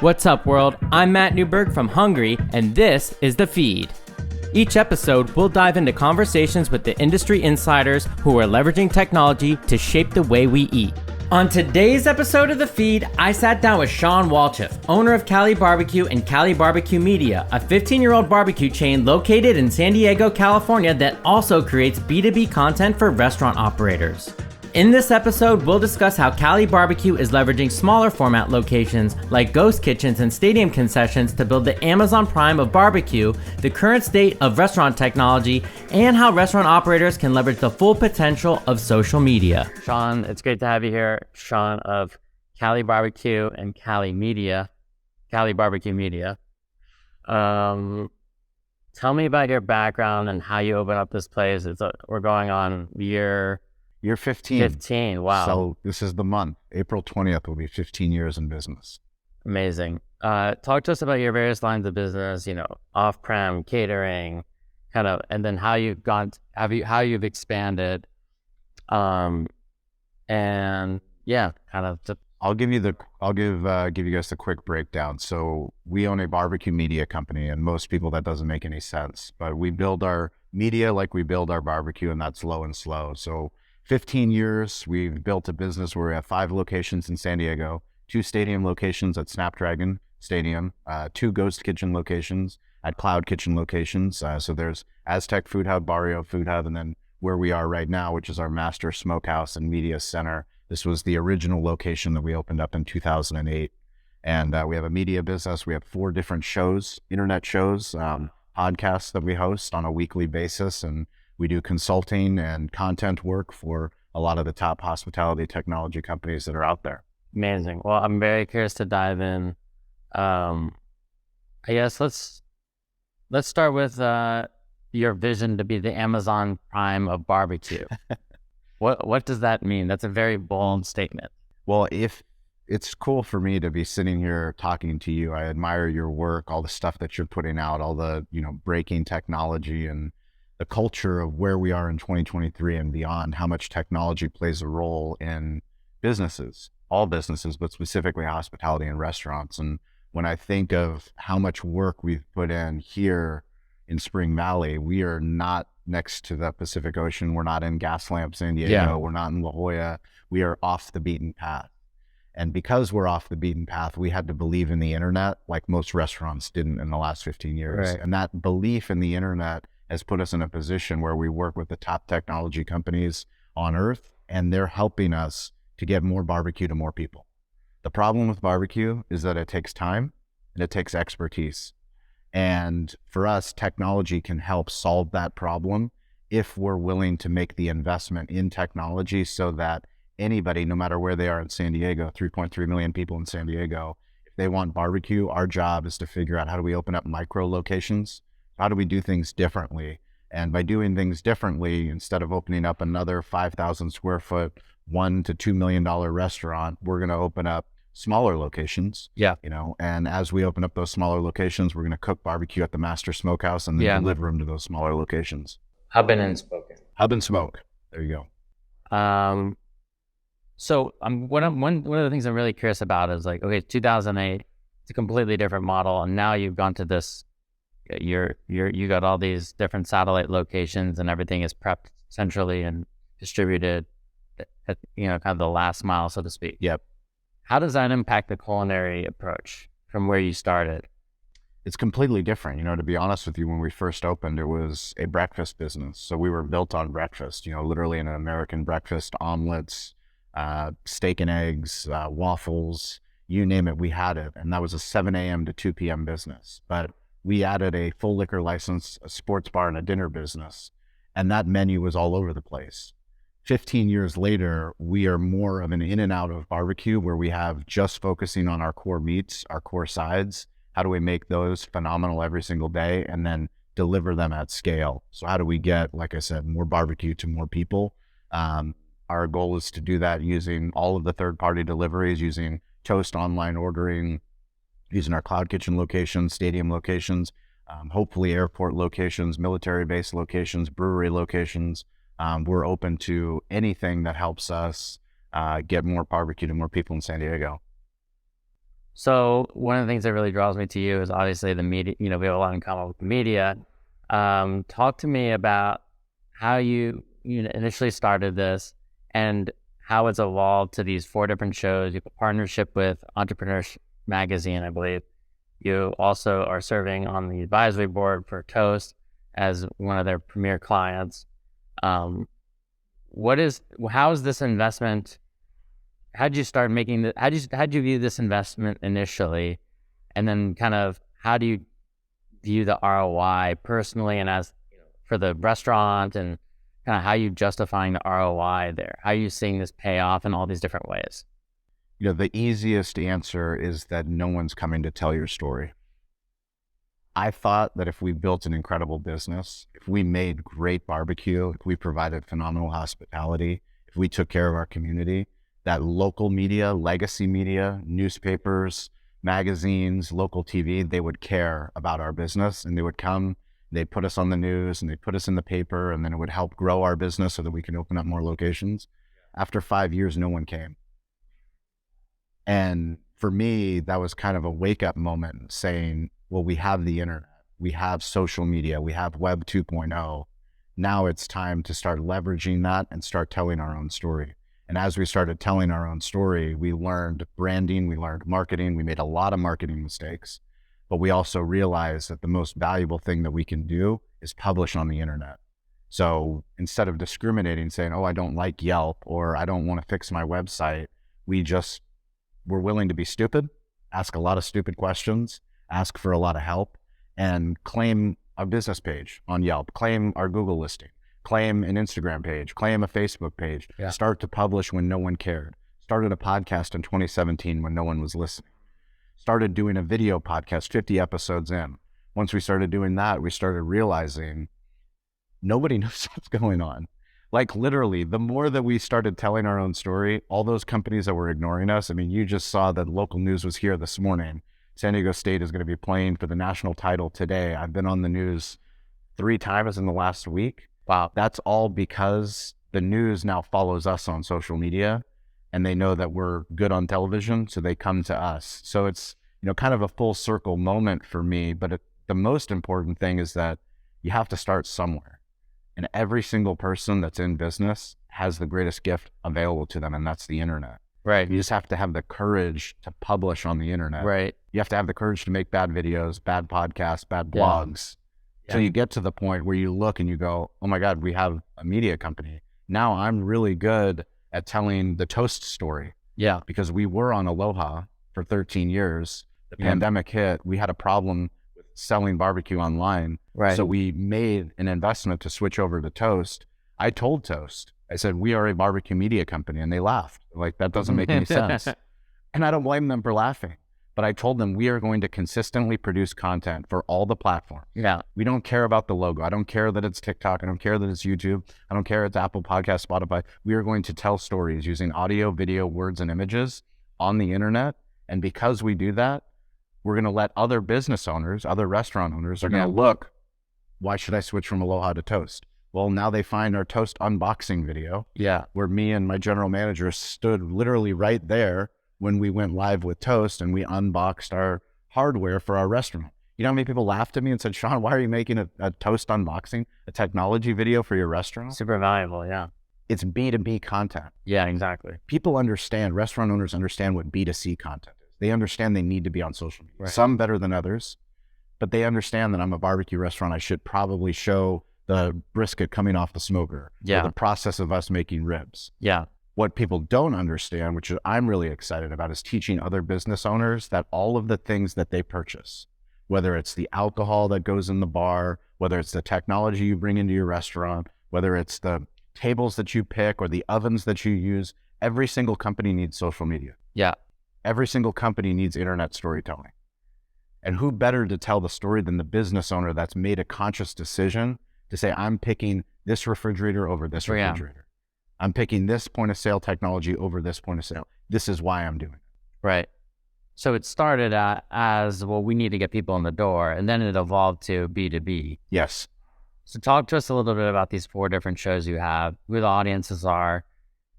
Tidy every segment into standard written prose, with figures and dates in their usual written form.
What's up, world? I'm Matt Newberg from HNGRY, and this is The Feed. Each episode, we'll dive into conversations with the industry insiders who are leveraging technology to shape the way we eat. On today's episode of The Feed, I sat down with Shawn Walchef, owner of Cali BBQ and Cali BBQ Media, a 15-year-old barbecue chain located in San Diego, California that also creates B2B content for restaurant operators. In this episode, we'll discuss how Cali BBQ is leveraging smaller format locations like ghost kitchens and stadium concessions to build the Amazon Prime of barbecue, the current state of restaurant technology, and how restaurant operators can leverage the full potential of social media. Shawn, it's great to have you here. Shawn of Cali BBQ and Cali Media, Cali BBQ Media. Tell me about your background and how you open up this place. We're going on year 15. 15, wow. So this is the month. April 20th will be 15 years in business. Amazing. Talk to us about your various lines of business, off-prem, catering, and then how you've expanded. I'll give you guys the quick breakdown. So we own a barbecue media company, and most people that doesn't make any sense, but we build our media like we build our barbecue, and that's low and slow. So 15 years, we've built a business where we have 5 locations in San Diego, 2 stadium locations at Snapdragon Stadium, 2 ghost kitchen locations at Cloud Kitchen locations. So there's Aztec Food Hub, Barrio Food Hub, and then where we are right now, which is our master smokehouse and media center. This was the original location that we opened up in 2008. And we have a media business. We have 4 different shows, internet shows, podcasts that we host on a weekly basis, and we do consulting and content work for a lot of the top hospitality technology companies that are out there. Amazing. Well, I'm very curious to dive in. I guess let's start with your vision to be the Amazon Prime of barbecue. What does that mean? That's a very bold statement. Well, if it's cool for me to be sitting here talking to you, I admire your work, all the stuff that you're putting out, all the breaking technology and the culture of where we are in 2023 and beyond, how much technology plays a role in businesses, all businesses, but specifically hospitality and restaurants. And when I think of how much work we've put in here in Spring Valley, we are not next to the Pacific Ocean. We're not in Gaslamp, San Diego. Yeah. We're not in La Jolla. We are off the beaten path. And because we're off the beaten path, we had to believe in the internet like most restaurants didn't in the last 15 years. Right. And that belief in the internet has put us in a position where we work with the top technology companies on earth, and they're helping us to get more barbecue to more people. The problem with barbecue is that it takes time and it takes expertise. And for us, technology can help solve that problem if we're willing to make the investment in technology so that anybody, no matter where they are in San Diego, 3.3 million people in San Diego, if they want barbecue, our job is to figure out how do we open up micro locations. How do we do things differently? And by doing things differently, instead of opening up another 5,000 square foot, $1 to $2 million restaurant, we're going to open up smaller locations. Yeah. And as we open up those smaller locations, we're going to cook barbecue at the master smokehouse and then deliver them to those smaller locations. Hub and spoken. Hub and smoke. There you go. So one of the things I'm really curious about is 2008, it's a completely different model, and now you've gone to this. You got all these different satellite locations, and everything is prepped centrally and distributed at kind of the last mile, so to speak. Yep. How does that impact the culinary approach from where you started? It's completely different. To be honest with you, when we first opened, it was a breakfast business. So we were built on breakfast, literally an American breakfast, omelets, steak and eggs, waffles, you name it, we had it. And that was a 7 a.m. to 2 p.m. business. But we added a full liquor license, a sports bar, and a dinner business. And that menu was all over the place. 15 years later, we are more of an in and out of barbecue where we have just focusing on our core meats, our core sides. How do we make those phenomenal every single day and then deliver them at scale? So how do we get, like I said, more barbecue to more people? Our goal is to do that using all of the third-party deliveries, using Toast online ordering, using our Cloud Kitchen locations, stadium locations, hopefully airport locations, military base locations, brewery locations. We're open to anything that helps us get more barbecue to more people in San Diego. So one of the things that really draws me to you is obviously the media. We have a lot in common with the media. Talk to me about how you initially started this and how it's evolved to these 4 different shows. You have a partnership with Entrepreneurs Magazine, I believe. You also are serving on the advisory board for Toast as one of their premier clients. How is this investment? How did you start making the? How did you view this investment initially, and then kind of how do you view the ROI personally and as for the restaurant, and kind of how you justifying the ROI there? How are you seeing this pay off in all these different ways? The easiest answer is that no one's coming to tell your story. I thought that if we built an incredible business, if we made great barbecue, if we provided phenomenal hospitality, if we took care of our community, that local media, legacy media, newspapers, magazines, local TV, they would care about our business, and they would come, they'd put us on the news, and they'd put us in the paper, and then it would help grow our business so that we can open up more locations. After 5 years, no one came. And for me, that was kind of a wake-up moment saying, well, we have the internet, we have social media, we have Web 2.0. Now it's time to start leveraging that and start telling our own story. And as we started telling our own story, we learned branding, we learned marketing, we made a lot of marketing mistakes, but we also realized that the most valuable thing that we can do is publish on the internet. So instead of discriminating, saying, oh, I don't like Yelp, or I don't want to fix my website, we're willing to be stupid, ask a lot of stupid questions, ask for a lot of help, and claim a business page on Yelp, claim our Google listing, claim an Instagram page, claim a Facebook page, start to publish when no one cared. Started a podcast in 2017 when no one was listening. Started doing a video podcast 50 episodes in. Once we started doing that, we started realizing nobody knows what's going on. Like literally, the more that we started telling our own story, all those companies that were ignoring us, I mean, you just saw that local news was here this morning. San Diego State is going to be playing for the national title today. I've been on the news 3 times in the last week. Wow. That's all because the news now follows us on social media, and they know that we're good on television, so they come to us. So it's, kind of a full circle moment for me, but the most important thing is that you have to start somewhere. And every single person that's in business has the greatest gift available to them, and that's the internet. Right. You just have to have the courage to publish on the internet. Right. You have to have the courage to make bad videos, bad podcasts, bad blogs. Yeah. So you get to the point where you look and you go, oh my God, we have a media company. Now I'm really good at telling the Toast story. Yeah. Because we were on Aloha for 13 years. The pandemic hit. We had a problem with selling barbecue online. Right. So we made an investment to switch over to Toast. I told Toast, I said, we are a barbecue media company. And they laughed. Like, that doesn't make any sense. And I don't blame them for laughing. But I told them we are going to consistently produce content for all the platforms. Yeah. We don't care about the logo. I don't care that it's TikTok. I don't care that it's YouTube. I don't care it's Apple Podcasts, Spotify. We are going to tell stories using audio, video, words, and images on the internet. And because we do that, we're going to let other business owners, other restaurant owners are going to look, why should I switch from Aloha to Toast? Well, now they find our Toast unboxing video. Yeah. Where me and my general manager stood literally right there when we went live with Toast and we unboxed our hardware for our restaurant. You know how many people laughed at me and said, Shawn, why are you making a Toast unboxing, a technology video for your restaurant? Super valuable, yeah. It's B2B content. Yeah, exactly. People understand, restaurant owners understand what B2C content is. They understand they need to be on social media. Right. Some better than others, but they understand that I'm a barbecue restaurant. I should probably show the brisket coming off the smoker. Yeah. Or the process of us making ribs. Yeah. What people don't understand, which I'm really excited about, is teaching other business owners that all of the things that they purchase, whether it's the alcohol that goes in the bar, whether it's the technology you bring into your restaurant, whether it's the tables that you pick or the ovens that you use, every single company needs social media. Yeah. Every single company needs internet storytelling. And who better to tell the story than the business owner that's made a conscious decision to say, I'm picking this refrigerator over this refrigerator. I'm picking this point of sale technology over this point of sale. This is why I'm doing it. Right. So it started as, well, we need to get people in the door, and then it evolved to B2B. Yes. So talk to us a little bit about these 4 different shows you have, who the audiences are,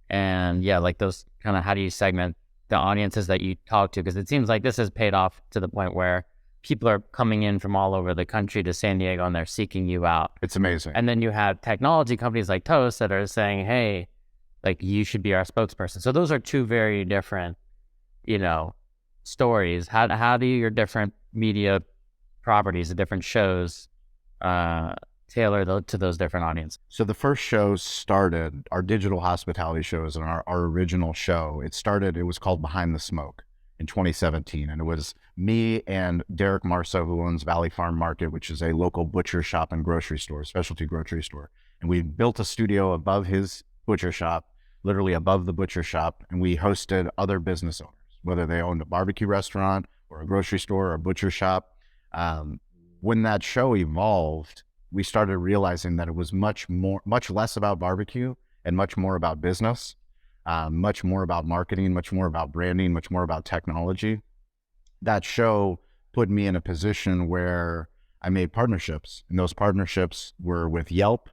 and like those kind of, how do you segment the audiences that you talk to? Because it seems like this has paid off to the point where people are coming in from all over the country to San Diego and they're seeking you out. It's amazing. And then you have technology companies like Toast that are saying, hey, like you should be our spokesperson. So those are two very different, stories. How do your different media properties, the different shows, tailor to those different audiences? So the first show started, our digital hospitality shows and our original show, it was called Behind the Smoke in 2017. And it was me and Derek Marceau, who owns Valley Farm Market, which is a local butcher shop and grocery store, specialty grocery store. And we built a studio above his butcher shop, literally above the butcher shop. And we hosted other business owners, whether they owned a barbecue restaurant or a grocery store or a butcher shop. When that show evolved, we started realizing that it was much less about barbecue and much more about business, much more about marketing, much more about branding, much more about technology. That show put me in a position where I made partnerships, and those partnerships were with Yelp,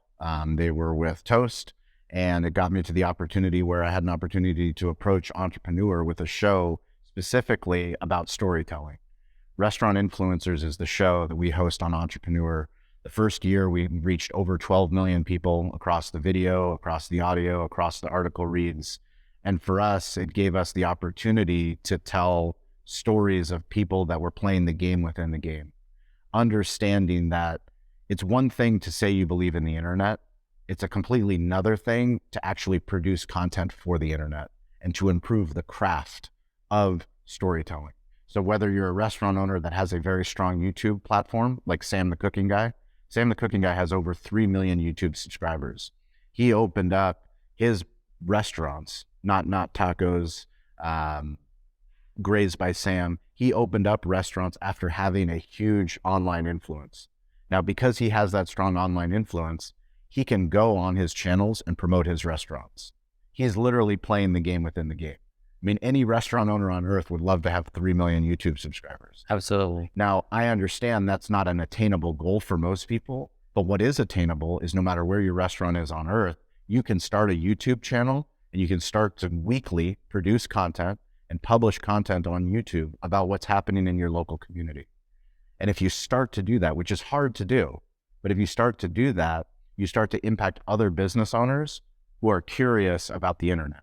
they were with Toast, and it got me to the opportunity where I had an opportunity to approach Entrepreneur with a show specifically about storytelling. Restaurant Influencers is the show that we host on Entrepreneur. The first year, we reached over 12 million people across the video, across the audio, across the article reads. And for us, it gave us the opportunity to tell stories of people that were playing the game within the game. Understanding that it's one thing to say you believe in the internet. It's a completely another thing to actually produce content for the internet and to improve the craft of storytelling. So whether you're a restaurant owner that has a very strong YouTube platform, like Sam the Cooking Guy has over 3 million YouTube subscribers. He opened up his restaurants, not tacos, Grazed by Sam. He opened up restaurants after having a huge online influence. Now, because he has that strong online influence, he can go on his channels and promote his restaurants. He's literally playing the game within the game. I mean, any restaurant owner on earth would love to have 3 million YouTube subscribers. Absolutely. Now, I understand that's not an attainable goal for most people, but what is attainable is no matter where your restaurant is on earth, you can start a YouTube channel and you can start to weekly produce content and publish content on YouTube about what's happening in your local community. And if you start to do that, which is hard to do, but if you start to do that, you start to impact other business owners who are curious about the internet,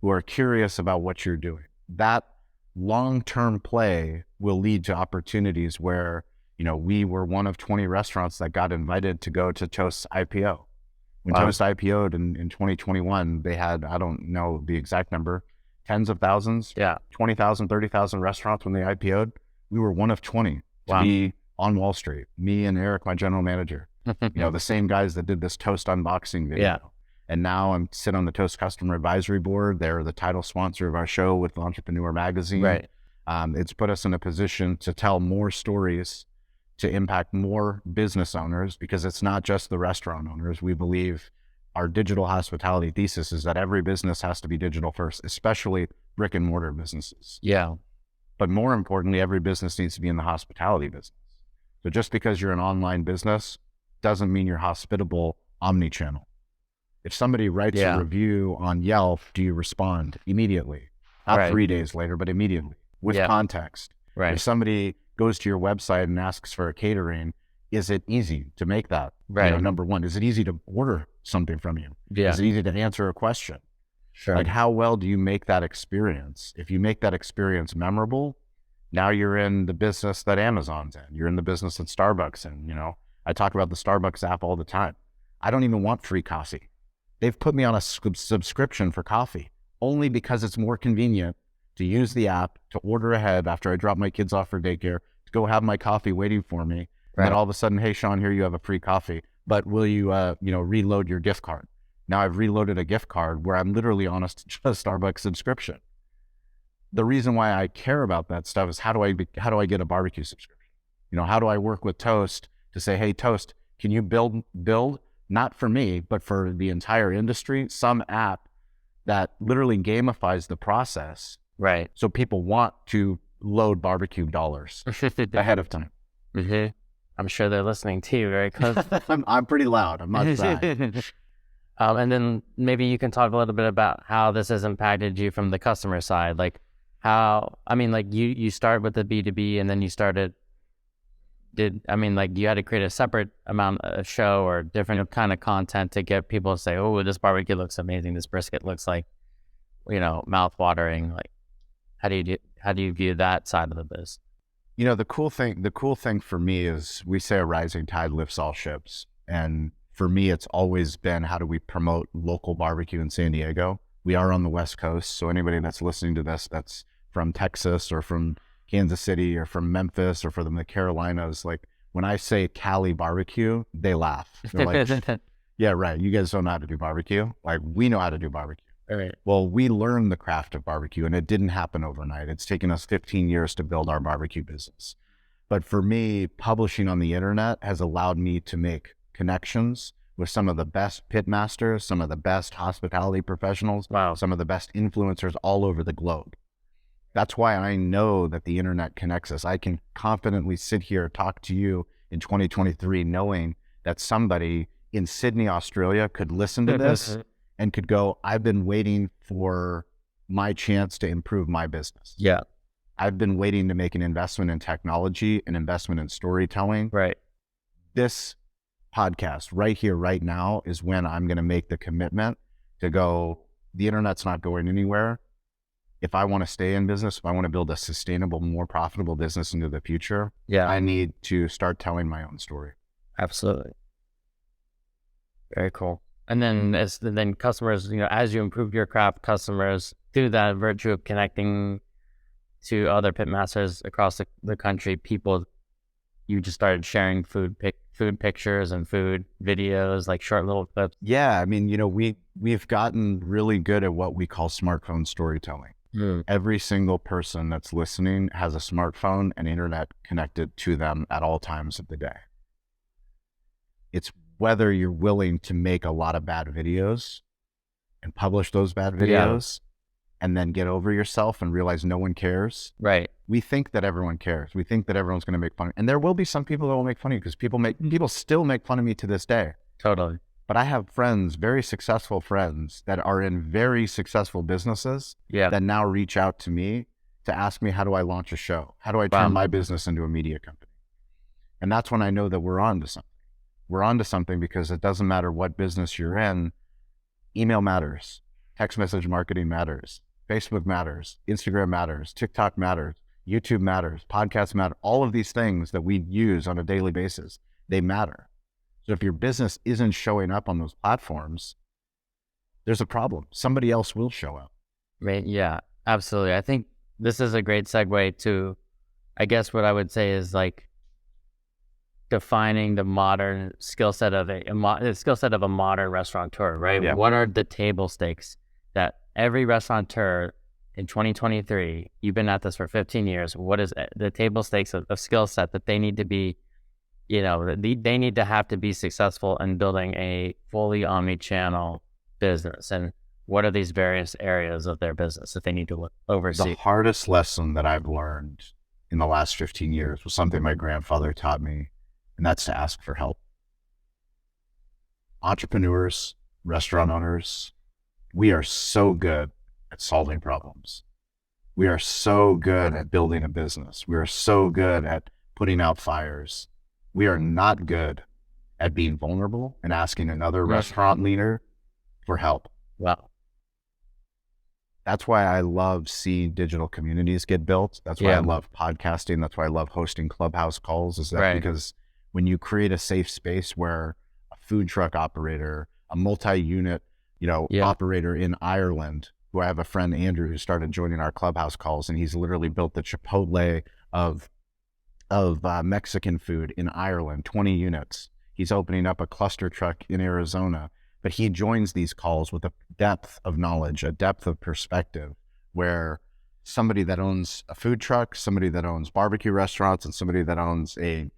who are curious about what you're doing. That long-term play will lead to opportunities where, we were one of 20 restaurants that got invited to go to Toast's IPO. When Toast IPO'd in 2021, they had, I don't know the exact number, tens of thousands, 20,000, 30,000 restaurants when they IPO'd. We were one of 20 to be on Wall Street. Me and Eric, my general manager, the same guys that did this Toast unboxing video. Yeah. And now I'm sitting on the Toast Customer Advisory Board. They're the title sponsor of our show with Entrepreneur Magazine. Right. It's put us in a position to tell more stories, to impact more business owners, because it's not just the restaurant owners. We believe our digital hospitality thesis is that every business has to be digital first, especially brick and mortar businesses. Yeah. But more importantly, every business needs to be in the hospitality business. So just because you're an online business doesn't mean you're hospitable omni-channel. If somebody writes a review on Yelp, do you respond immediately? Not 3 days later, but immediately with context. Right. If somebody goes to your website and asks for a catering, is it easy to make that? Right. Number one, is it easy to order something from you? Yeah. Is it easy to answer a question? Sure. Like, how well do you make that experience? If you make that experience memorable, now you're in the business that Amazon's in. You're in the business that Starbucks in. I talk about the Starbucks app all the time. I don't even want free coffee. They've put me on a subscription for coffee only because it's more convenient to use the app, to order ahead after I drop my kids off for daycare, to go have my coffee waiting for me. Right. And then all of a sudden, hey, Shawn, here you have a free coffee, but will you, reload your gift card? Now I've reloaded a gift card where I'm literally on a Starbucks subscription. The reason why I care about that stuff is how do I get a barbecue subscription? How do I work with Toast to say, hey, Toast, can you build, not for me, but for the entire industry, some app that literally gamifies the process. Right. So people want to load barbecue dollars ahead of time. Mm-hmm. I'm sure they're listening to you very close. I'm pretty loud. I'm not shy. And then maybe you can talk a little bit about how this has impacted you from the customer side. Like, how, I mean, like you start with the B2B and then you started, you had to create a separate amount of show or different kind of content to get people to say, oh, this barbecue looks amazing. This brisket looks like, mouth watering. Like, how do you view that side of the biz? The cool thing for me is we say a rising tide lifts all ships. And for me, it's always been, how do we promote local barbecue in San Diego? We are on the West Coast. So anybody that's listening to this, that's from Texas or from Kansas City or from Memphis or from the Carolinas, like when I say Cali barbecue, they laugh. They're like, yeah, right. You guys don't know how to do barbecue. Like, we know how to do barbecue. All right. Well, we learned the craft of barbecue, and it didn't happen overnight. It's taken us 15 years to build our barbecue business. But for me, publishing on the internet has allowed me to make connections with some of the best pit masters, some of the best hospitality professionals, Wow. some of the best influencers all over the globe. That's why I know that the internet connects us. I can confidently sit here, talk to you in 2023, knowing that somebody in Sydney, Australia could listen to this and could go, I've been waiting for my chance to improve my business. Yeah. I've been waiting to make an investment in technology, an investment in storytelling. Right. This podcast right here, right now, is when I'm going to make the commitment to go, the internet's not going anywhere. If I want to stay in business, if I want to build a sustainable, more profitable business into the future, I need to start telling my own story. Absolutely. Very cool. And then customers, as you improve your craft, customers, through that virtue of connecting to other pit masters across the country, you just started sharing food pictures and food videos, like short little clips. Yeah. I mean, we've gotten really good at what we call smartphone storytelling. Every single person that's listening has a smartphone and internet connected to them at all times of the day. It's whether you're willing to make a lot of bad videos and publish those bad videos and then get over yourself and realize no one cares. Right. We think that everyone cares. We think that everyone's going to make fun. And there will be some people that will make fun of you, because people still make fun of me to this day. Totally. But I have friends, very successful friends, that are in very successful businesses that now reach out to me to ask me, how do I launch a show? How do I turn my business into a media company? And that's when I know that we're on to something. We're on to something, because it doesn't matter what business you're in. Email matters. Text message marketing matters. Facebook matters. Instagram matters. TikTok matters. YouTube matters. Podcasts matter. All of these things that we use on a daily basis, they matter. So if your business isn't showing up on those platforms, there's a problem. Somebody else will show up. Right. Yeah, absolutely. I think this is a great segue to, I guess what I would say is like defining the modern skill set of a modern restaurateur, right? Yeah. What are the table stakes that every restaurateur in 2023, you've been at this for 15 years, what is the table stakes of skill set that they need to be, they need to have to be successful in building a fully omni-channel business? And what are these various areas of their business that they need to oversee? The hardest lesson that I've learned in the last 15 years was something my grandfather taught me, and that's to ask for help. Entrepreneurs, restaurant owners, we are so good at solving problems. We are so good at building a business. We are so good at putting out fires. We are not good at being vulnerable and asking another restaurant leader for help. Wow. That's why I love seeing digital communities get built. That's why I love podcasting. That's why I love hosting Clubhouse calls, is that because when you create a safe space where a food truck operator, a multi-unit, operator in Ireland, who I have a friend, Andrew, who started joining our Clubhouse calls, and he's literally built the Chipotle of Mexican food in Ireland, 20 units. He's opening up a cluster truck in Arizona, but he joins these calls with a depth of knowledge, a depth of perspective, where somebody that owns a food truck, somebody that owns barbecue restaurants, and somebody that owns a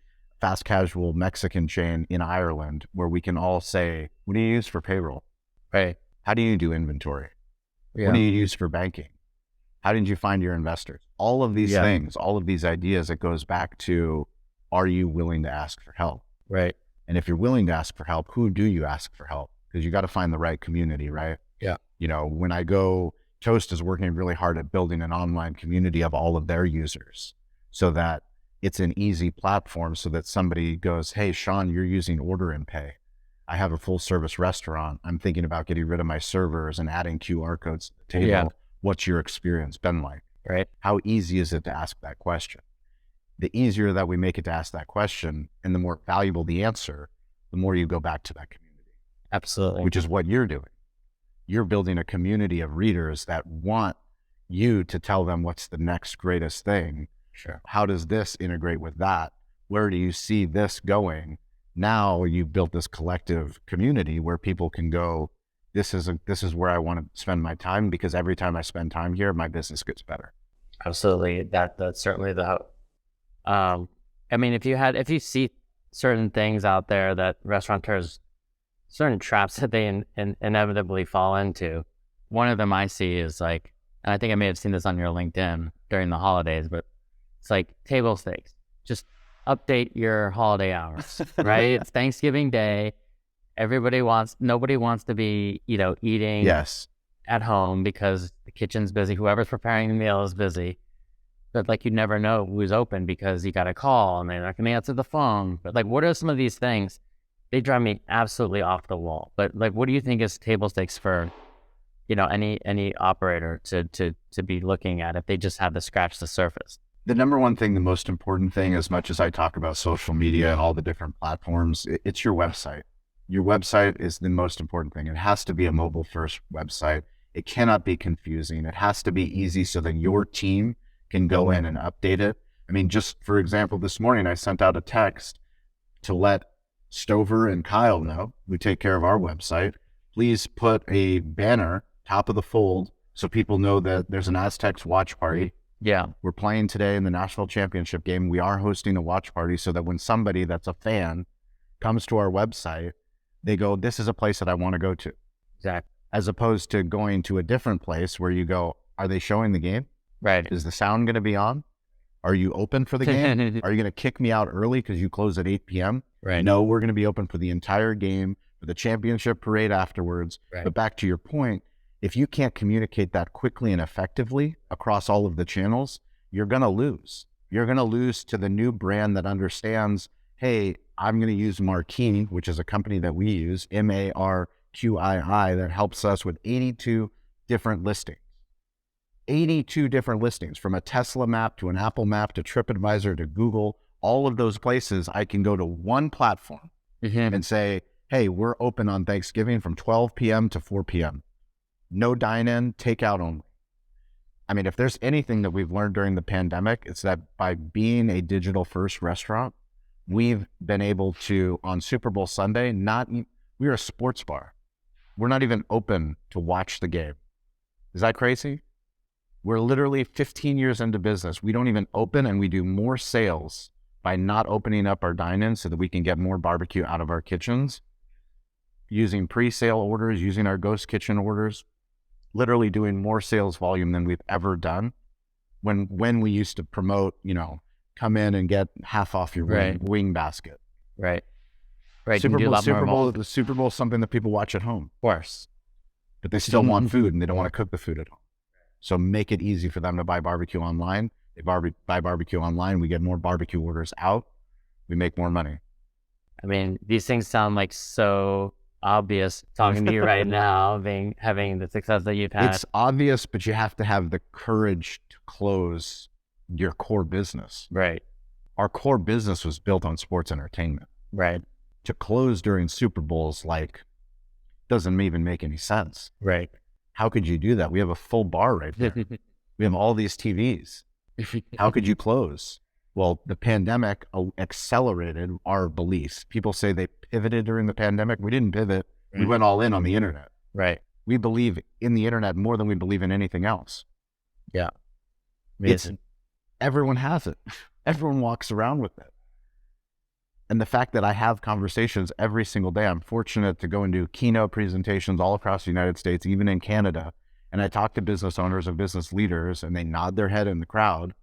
fast casual Mexican chain in Ireland, where we can all say, what do you use for payroll? Right. How do you do inventory? What do you use for banking? How did you find your investors? All of these things, all of these ideas, it goes back to, are you willing to ask for help? Right. And if you're willing to ask for help, who do you ask for help? Because you got to find the right community, right? Yeah. When I go Toast is working really hard at building an online community of all of their users so that it's an easy platform so that somebody goes, hey, Shawn, you're using Order and Pay. I have a full service restaurant. I'm thinking about getting rid of my servers and adding QR codes to the table. Yeah. What's your experience been like? Right. How easy is it to ask that question? The easier that we make it to ask that question and the more valuable the answer, the more you go back to that community. Absolutely. Which is what you're doing. You're building a community of readers that want you to tell them what's the next greatest thing. Sure. How does this integrate with that? Where do you see this going? Now you've built this collective community where people can go, this is where I want to spend my time, because every time I spend time here, my business gets better. Absolutely. That's certainly the I mean, if you see certain things out there that restaurateurs, certain traps that they inevitably fall into, one of them I see is like, and I think I may have seen this on your LinkedIn during the holidays, but it's like table stakes. Just update your holiday hours, right? It's Thanksgiving Day. Nobody wants to be, eating at home because the kitchen's busy. Whoever's preparing the meal is busy. But like, you never know who's open because you got a call and they're not going to answer the phone. But like, what are some of these things? They drive me absolutely off the wall. But like, what do you think is table stakes for, any operator to be looking at if they just have to scratch the surface? The number one thing, the most important thing, as much as I talk about social media and all the different platforms, it's your website. Your website is the most important thing. It has to be a mobile first website. It cannot be confusing. It has to be easy so that your team can go in and update it. I mean, just for example, this morning I sent out a text to let Stover and Kyle know, who take care of our website, please put a banner top of the fold so people know that there's an Aztecs watch party. Yeah. We're playing today in the national championship game. We are hosting a watch party so that when somebody that's a fan comes to our website, they go, this is a place that I want to go to. Exactly. As opposed to going to a different place where you go, are they showing the game? Right. Is the sound going to be on? Are you open for the game? Are you going to kick me out early because you close at 8 p.m.? Right. No, we're going to be open for the entire game, for the championship parade afterwards. Right. But back to your point, if you can't communicate that quickly and effectively across all of the channels, you're going to lose. You're going to lose to the new brand that understands, hey, I'm going to use Marquee, which is a company that we use, MARQII, that helps us with 82 different listings. 82 different listings, from a Tesla map to an Apple map to TripAdvisor to Google. All of those places, I can go to one platform and say, hey, we're open on Thanksgiving from 12 p.m. to 4 p.m. No dine-in, takeout only. I mean, if there's anything that we've learned during the pandemic, it's that by being a digital first restaurant, we've been able to, on Super Bowl Sunday, we're a sports bar. We're not even open to watch the game. Is that crazy? We're literally 15 years into business. We don't even open, and we do more sales by not opening up our dine-in so that we can get more barbecue out of our kitchens, using pre-sale orders, using our ghost kitchen orders, literally doing more sales volume than we've ever done. When we used to promote, come in and get half off your wing basket. Right. Super Bowl is something that people watch at home. Of course. But they still want food, and they don't want to cook the food at home. So make it easy for them to buy barbecue online. They buy barbecue online. We get more barbecue orders out. We make more money. I mean, these things sound like so obvious talking to you right now, having the success that you've had. It's obvious, but you have to have the courage to close your core business. Right. Our core business was built on sports entertainment. Right. To close during Super Bowls, doesn't even make any sense. Right. How could you do that? We have a full bar right there. We have all these TVs. How could you close? Well, the pandemic accelerated our beliefs. People say they pivoted during the pandemic. We didn't pivot. Right. We went all in on the internet. Right. We believe in the internet more than we believe in anything else. Yeah. Everyone has it. Everyone walks around with it. And the fact that I have conversations every single day, I'm fortunate to go and do keynote presentations all across the United States, even in Canada. And I talk to business owners and business leaders, and they nod their head in the crowd.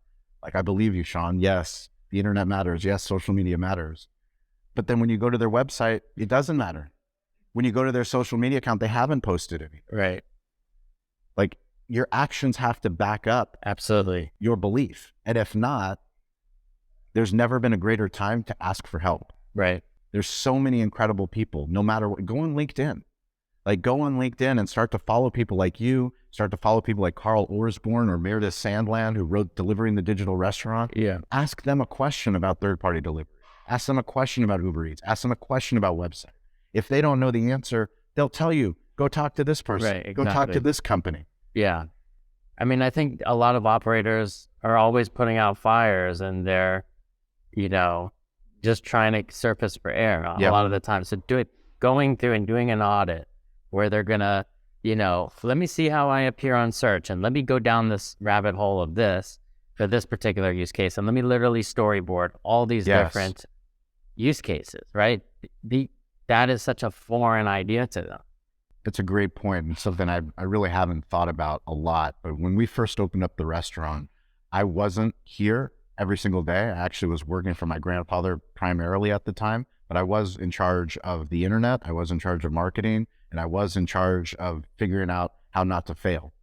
Like, I believe you, Shawn. Yes, the internet matters. Yes, social media matters. But then when you go to their website, it doesn't matter. When you go to their social media account, they haven't posted anything. Right. your actions have to back up Absolutely. your belief. And if not, there's never been a greater time to ask for help. Right. There's so many incredible people, no matter what. Go on LinkedIn. Like, go on LinkedIn and start to follow people like you, start to follow people like Carl Orsborn or Meredith Sandland, who wrote Delivering the Digital Restaurant. Yeah. Ask them a question about third-party delivery. Ask them a question about Uber Eats. Ask them a question about website. If they don't know the answer, they'll tell you, go talk to this person. Right, Go talk exactly. to this company. Yeah. I mean, I think a lot of operators are always putting out fires and they're, just trying to surface for air a lot of the time. So going through and doing an audit where they're going to, let me see how I appear on search and let me go down this rabbit hole of this for this particular use case. And let me literally storyboard all these different use cases, right? That is such a foreign idea to them. It's a great point and something I really haven't thought about a lot. But when we first opened up the restaurant, I wasn't here every single day. I actually was working for my grandfather primarily at the time, but I was in charge of the internet. I was in charge of marketing, and I was in charge of figuring out how not to fail.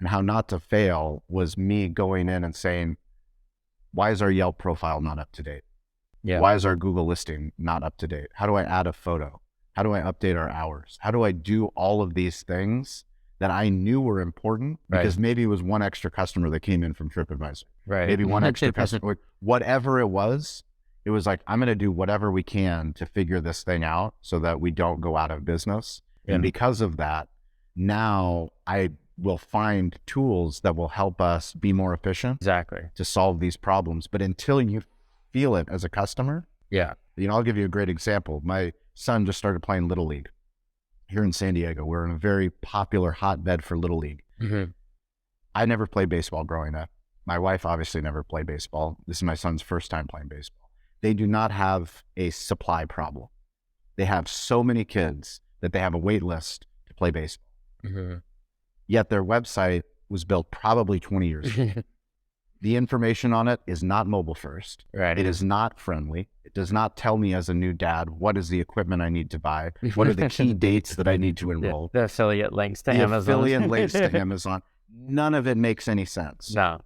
And how not to fail was me going in and saying, why is our Yelp profile not up to date? Yeah. Why is our Google listing not up to date? How do I add a photo? How do I update our hours? How do I do all of these things that I knew were important because maybe it was one extra customer that came in from TripAdvisor. Right. Maybe one extra customer, whatever it was like, I'm going to do whatever we can to figure this thing out so that we don't go out of business. Yeah. And because of that, now I will find tools that will help us be more efficient. Exactly. To solve these problems. But until you feel it as a customer, I'll give you a great example. My son just started playing Little League here in San Diego. We're in a very popular hotbed for Little League. Mm-hmm. I never played baseball growing up. My wife obviously never played baseball. This is my son's first time playing baseball. They do not have a supply problem. They have so many kids that they have a wait list to play baseball. Mm-hmm. Yet their website was built probably 20 years ago. The information on it is not mobile first. Right. It is not friendly. It does not tell me as a new dad, what is the equipment I need to buy? What are the key dates that I need to enroll? The affiliate links to Amazon. Affiliate links to Amazon. None of it makes any sense. No.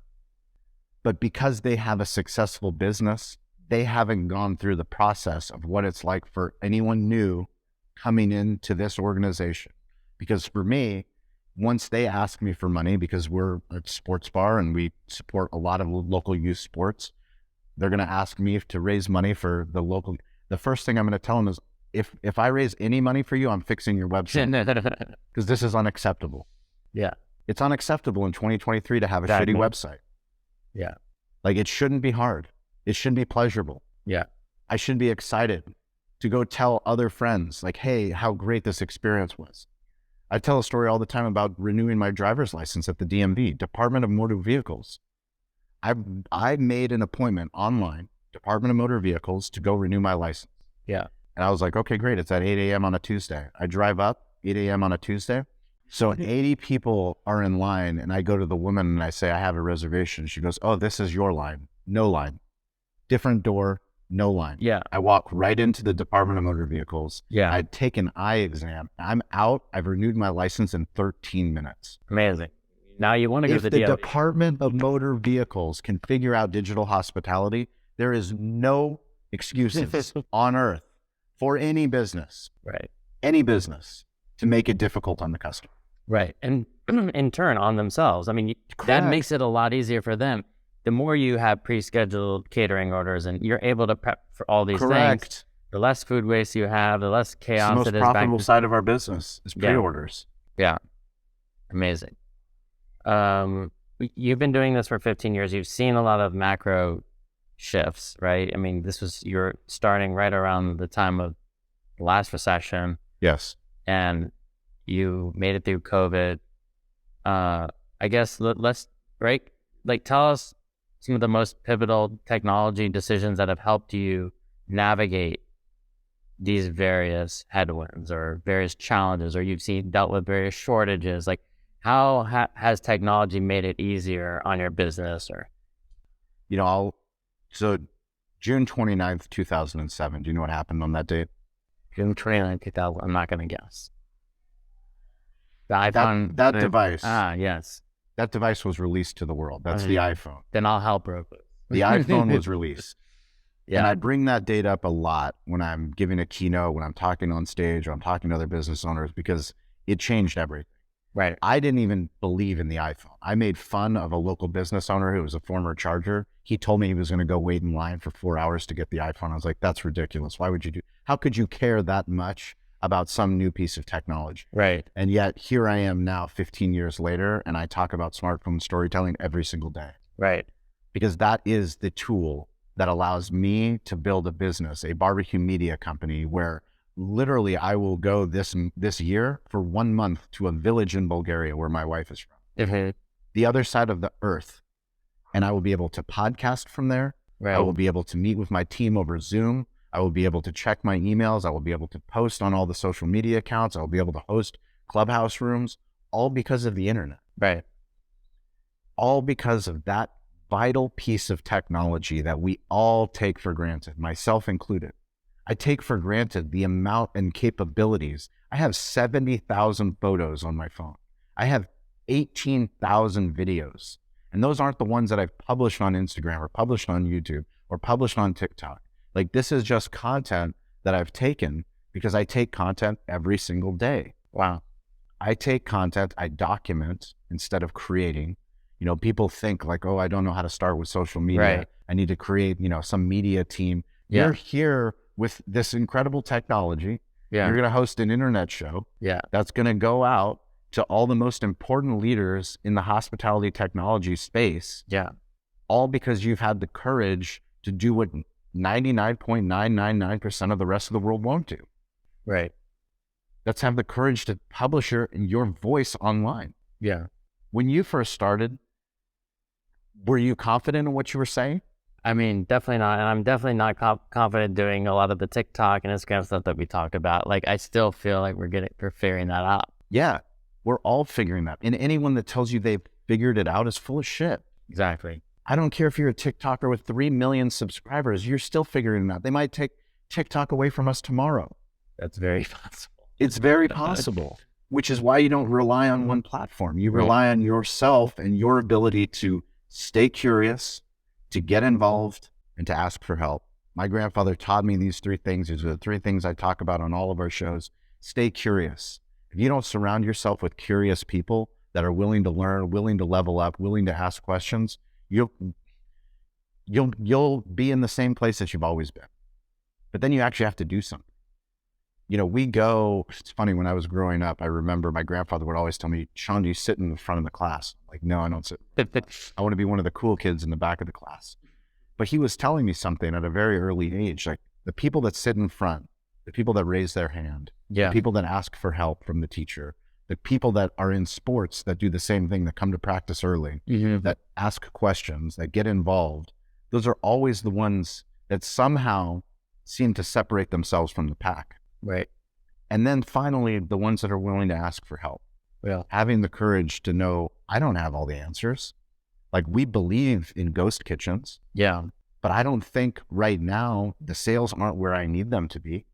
But because they have a successful business, they haven't gone through the process of what it's like for anyone new coming into this organization. Because for me, once they ask me for money, because we're a sports bar and we support a lot of local youth sports, they're going to ask me to raise money for the local. The first thing I'm going to tell them is, if I raise any money for you, I'm fixing your website because this is unacceptable. Yeah. It's unacceptable in 2023 to have a shitty website. Yeah. Like, it shouldn't be hard. It shouldn't be pleasurable. Yeah. I should be excited to go tell other friends, like, hey, how great this experience was. I tell a story all the time about renewing my driver's license at the DMV, Department of Motor Vehicles. I made an appointment online, Department of Motor Vehicles, to go renew my license. Yeah. And I was like, okay, great. It's at 8 a.m. on a Tuesday. I drive up 8 a.m. on a Tuesday. So 80 people are in line, and I go to the woman and I say, I have a reservation. She goes, oh, this is your line. No line. Different door, no line. Yeah. I walk right into the Department of Motor Vehicles. Yeah. I take an eye exam. I'm out. I've renewed my license in 13 minutes. Amazing. Now you want to go to the DMV. If the Department of Motor Vehicles can figure out digital hospitality, there is no excuses on earth for any business. Right. Any business to make it difficult on the customer. Right. And in turn on themselves. I mean, that makes it a lot easier for them. The more you have pre-scheduled catering orders and you're able to prep for all these things, the less food waste you have, the less chaos it's the most profitable side of our business is pre-orders. Yeah. Amazing. You've been doing this for 15 years. You've seen a lot of macro shifts, right? I mean, you're starting right around the time of the last recession. Yes. And you made it through COVID. I guess let's tell us some of the most pivotal technology decisions that have helped you navigate these various headwinds or various challenges, or you've dealt with various shortages. Like, how has technology made it easier on your business? Or, so June 29th, 2007. Do you know what happened on that date? June 29th, 2000. I'm not going to guess. The iPhone. That device. Yes. That device was released to the world. That's the iPhone. Then I'll help real quick. The iPhone was released. Yeah. And I bring that data up a lot when I'm giving a keynote, when I'm talking on stage, or I'm talking to other business owners, because it changed everything. Right. I didn't even believe in the iPhone. I made fun of a local business owner who was a former charger. He told me he was going to go wait in line for 4 hours to get the iPhone. I was like, that's ridiculous. Why would you how could you care that much about some new piece of technology? Right. And yet here I am now 15 years later, and I talk about smartphone storytelling every single day. Right. Because that is the tool that allows me to build a business, a barbecue media company, where literally I will go this year for 1 month to a village in Bulgaria where my wife is from, the other side of the earth. And I will be able to podcast from there. Right. I will be able to meet with my team over Zoom. I will be able to check my emails. I will be able to post on all the social media accounts. I will be able to host clubhouse rooms, all because of the internet. Right. All because of that vital piece of technology that we all take for granted, myself included. I take for granted the amount and capabilities. I have 70,000 photos on my phone. I have 18,000 videos. And those aren't the ones that I've published on Instagram or published on YouTube or published on TikTok. Like, this is just content that I've taken because I take content every single day. Wow. I take content, I document instead of creating. You know, people think like, oh, I don't know how to start with social media. Right. I need to create, some media team. Yeah. You're here with this incredible technology. Yeah. You're going to host an internet show. Yeah. That's going to go out to all the most important leaders in the hospitality technology space. Yeah. All because you've had the courage to do what 99.999% of the rest of the world won't do. Right. Let's have the courage to publish your voice online. Yeah. When you first started, were you confident in what you were saying? I mean, definitely not. And I'm definitely not confident doing a lot of the TikTok and Instagram stuff that we talked about. Like, I still feel like we're figuring that out. Yeah. We're all figuring that. And anyone that tells you they've figured it out is full of shit. Exactly. I don't care if you're a TikToker with 3 million subscribers, you're still figuring it out. They might take TikTok away from us tomorrow. That's very possible. It's very possible, which is why you don't rely on one platform. You rely on yourself and your ability to stay curious, to get involved, and to ask for help. My grandfather taught me these 3 things. These are the 3 things I talk about on all of our shows. Stay curious. If you don't surround yourself with curious people that are willing to learn, willing to level up, willing to ask questions, you'll be in the same place that you've always been. But then you actually have to do something. It's funny, when I was growing up, I remember my grandfather would always tell me, Shawn, do you sit in the front of the class? I'm like, no, I don't sit. I want to be one of the cool kids in the back of the class. But he was telling me something at a very early age, like the people that sit in front, the people that raise their hand, the people that ask for help from the teacher, the people that are in sports that do the same thing, that come to practice early, that ask questions, that get involved. Those are always the ones that somehow seem to separate themselves from the pack. Right. And then finally, the ones that are willing to ask for help. Yeah. Having the courage to know, I don't have all the answers. Like, we believe in ghost kitchens. Yeah. But I don't think right now the sales aren't where I need them to be.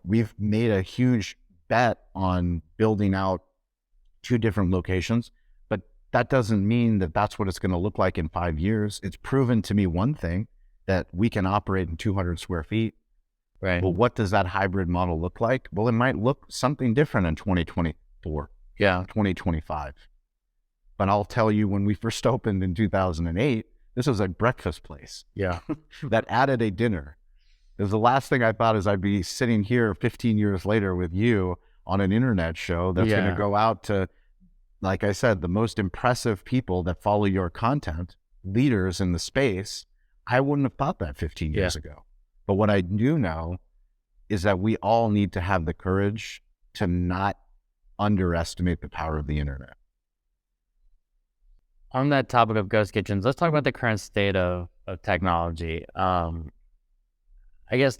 We've made a huge bet on building out 2 different locations, but that doesn't mean that that's what it's going to look like in 5 years. It's proven to me one thing, that we can operate in 200 square feet. Right. Well, what does that hybrid model look like? Well, it might look something different in 2024, 2025. But I'll tell you, when we first opened in 2008, this was a breakfast place. Yeah. That added a dinner. Because the last thing I thought is I'd be sitting here 15 years later with you on an internet show that's going to go out to, like I said, the most impressive people that follow your content, leaders in the space. I wouldn't have thought that 15 years ago. But what I do know is that we all need to have the courage to not underestimate the power of the internet. On that topic of ghost kitchens, let's talk about the current state of technology. I guess,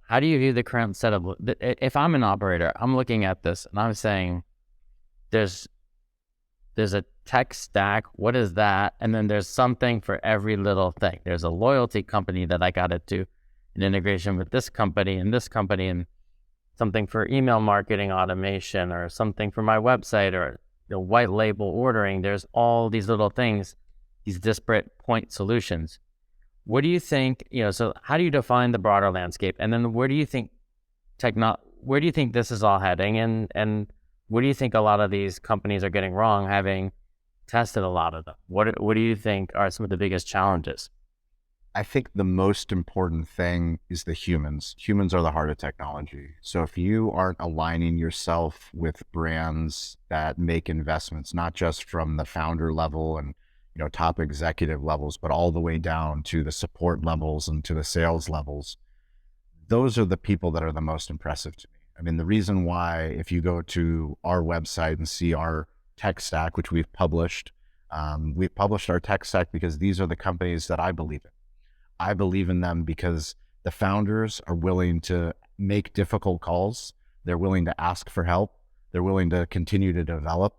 how do you view the current setup? If I'm an operator, I'm looking at this and I'm saying, there's a tech stack. What is that? And then there's something for every little thing. There's a loyalty company that I got to do an integration with this company, and something for email marketing automation, or something for my website, or white label ordering. There's all these little things, these disparate point solutions. What do you think, so how do you define the broader landscape? And then where do you think this is all heading? And what do you think a lot of these companies are getting wrong, having tested a lot of them? What do you think are some of the biggest challenges? I think the most important thing is the humans. Humans are the heart of technology. So if you aren't aligning yourself with brands that make investments, not just from the founder level and top executive levels, but all the way down to the support levels and to the sales levels, those are the people that are the most impressive to me. I mean, the reason why, if you go to our website and see our tech stack, which we've published our tech stack because these are the companies that I believe in. I believe in them because the founders are willing to make difficult calls. They're willing to ask for help. They're willing to continue to develop.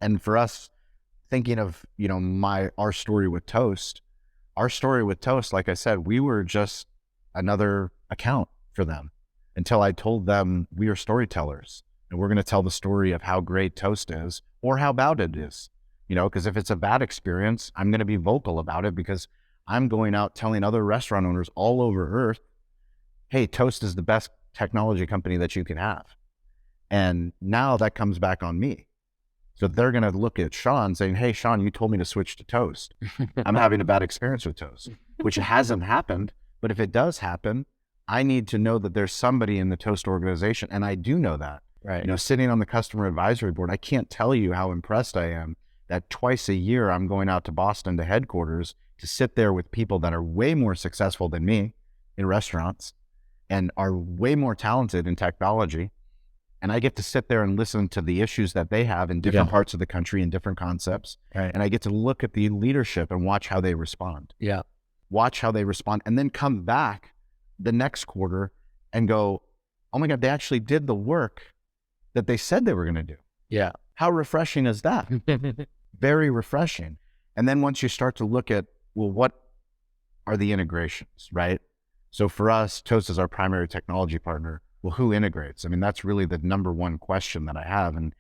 And for us, thinking of, our story with Toast, like I said, we were just another account for them until I told them we are storytellers and we're going to tell the story of how great Toast is or how bad it is, because if it's a bad experience, I'm going to be vocal about it because I'm going out telling other restaurant owners all over earth, hey, Toast is the best technology company that you can have. And now that comes back on me. So they're going to look at Shawn saying, hey, Shawn, you told me to switch to Toast. I'm having a bad experience with Toast, which hasn't happened. But if it does happen, I need to know that there's somebody in the Toast organization. And I do know that. Right. Sitting on the customer advisory board, I can't tell you how impressed I am that twice a year I'm going out to Boston to headquarters to sit there with people that are way more successful than me in restaurants and are way more talented in technology. And I get to sit there and listen to the issues that they have in different parts of the country and different concepts. Right. And I get to look at the leadership and watch how they respond. Yeah. Watch how they respond and then come back the next quarter and go, oh my God, they actually did the work that they said they were going to do. Yeah. How refreshing is that? Very refreshing. And then once you start to look at, well, what are the integrations, right? So for us, Toast is our primary technology partner. Well, who integrates? I mean, that's really the number one question that I have. And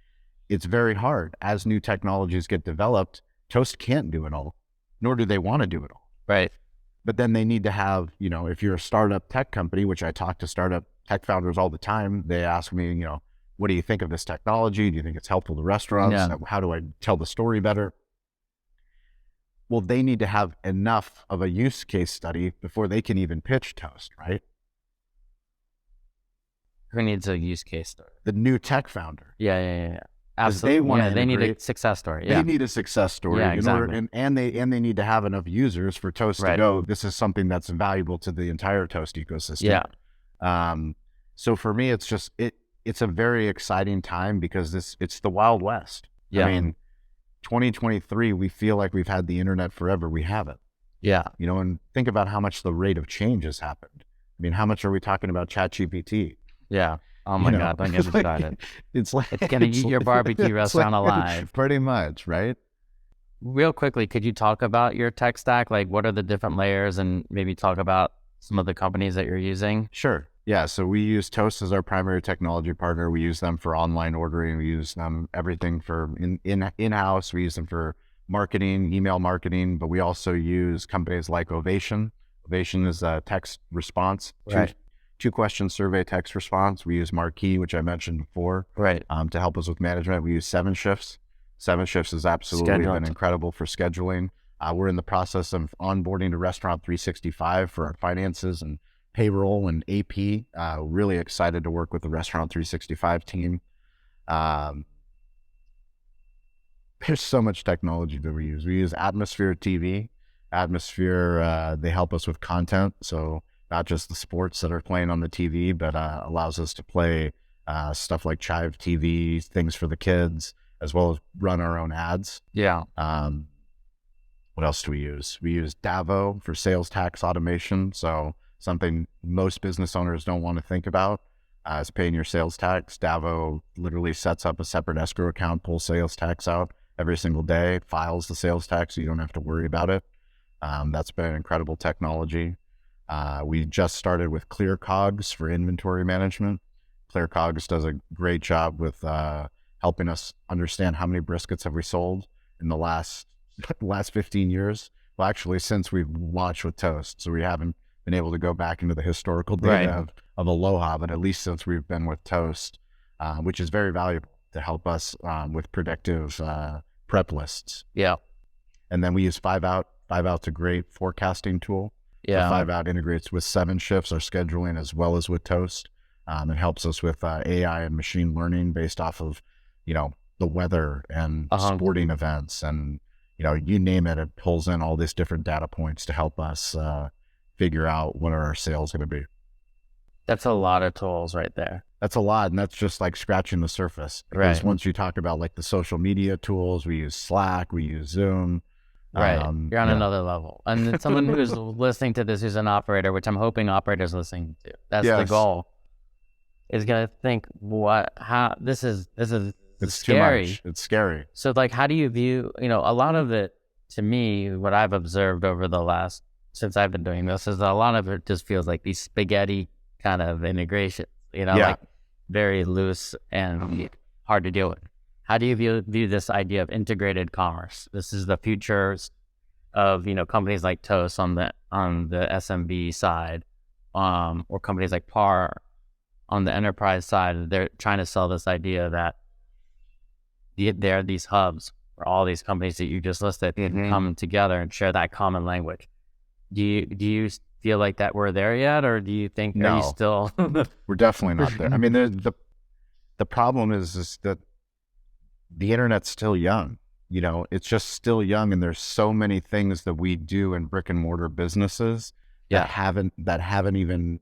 it's very hard. As new technologies get developed, Toast can't do it all, nor do they want to do it all. Right. But then they need to have, if you're a startup tech company, which I talk to startup tech founders all the time, they ask me, what do you think of this technology? Do you think it's helpful to restaurants? Yeah. How do I tell the story better? Well, they need to have enough of a use case study before they can even pitch Toast, right? Who needs a use case story? The new tech founder. Yeah. Absolutely. They need a success story. Yeah. They need a success story. Yeah, exactly. And they need to have enough users for Toast to go, this is something that's valuable to the entire Toast ecosystem. Yeah. So for me, it's just, it's a very exciting time because it's the Wild West. Yeah. I mean, 2023, we feel like we've had the internet forever. We haven't. Yeah. And think about how much the rate of change has happened. I mean, how much are we talking about ChatGPT? Yeah. Oh my God, don't get me started. It's going to eat your barbecue restaurant alive. Pretty much, right? Real quickly, could you talk about your tech stack? Like, what are the different layers, and maybe talk about some of the companies that you're using? Sure. Yeah. So we use Toast as our primary technology partner. We use them for online ordering. We use them everything for in-house. We use them for marketing, email marketing, but we also use companies like Ovation. Ovation is a text response, Right. two-question survey text response. We use Marquee, which I mentioned before, Right. To help us with management. We use 7Shifts. 7Shifts has absolutely been incredible for scheduling. We're in the process of onboarding to Restaurant 365 for our finances and payroll and AP. Really excited to work with the Restaurant 365 team. There's so much technology that we use. We use Atmosphere TV. Atmosphere, they help us with content. So not just the sports that are playing on the TV, but allows us to play stuff like Chive TV, things for the kids, as well as run our own ads. Yeah. What else do we use? We use Davo for sales tax automation. So something most business owners don't want to think about is paying your sales tax. Davo literally sets up a separate escrow account, pulls sales tax out every single day, files the sales tax so you don't have to worry about it. That's been incredible technology. We just started with ClearCogs for inventory management. ClearCogs does a great job with helping us understand how many briskets have we sold in the last 15 years. Well, actually, since we've launched with Toast, so we haven't been able to go back into the historical data of Aloha, but at least since we've been with Toast, which is very valuable to help us with predictive prep lists. Yeah. And then we use 5-Out. 5-Out's a great forecasting tool. Yeah. So 5-Out integrates with 7 shifts, our scheduling, as well as with Toast. It helps us with AI and machine learning based off of, the weather and sporting events and, you name it, it pulls in all these different data points to help us figure out what are our sales going to be. That's a lot of tools right there. That's a lot, and that's just like scratching the surface. Because once you talk about like the social media tools, we use Slack, we use Zoom. Right. You're on another level. And someone who's listening to this who's an operator, which I'm hoping operators listening to, that's the goal, is going to think, this is it's scary. Too much. It's scary. So like, how do you view, a lot of it, to me, what I've observed over the last, since I've been doing this, is a lot of it just feels like these spaghetti kind of integration, like very loose and hard to deal with. How do you view this idea of integrated commerce? This is the future of, companies like Toast on the SMB side, or companies like PAR on the enterprise side. They're trying to sell this idea that there are these hubs where all these companies that you just listed come together and share that common language. Do you feel like that we're there yet, or do you think are you still? We're definitely not there. I mean, the problem is that the internet's still young. It's just still young, and there's so many things that we do in brick and mortar businesses that haven't even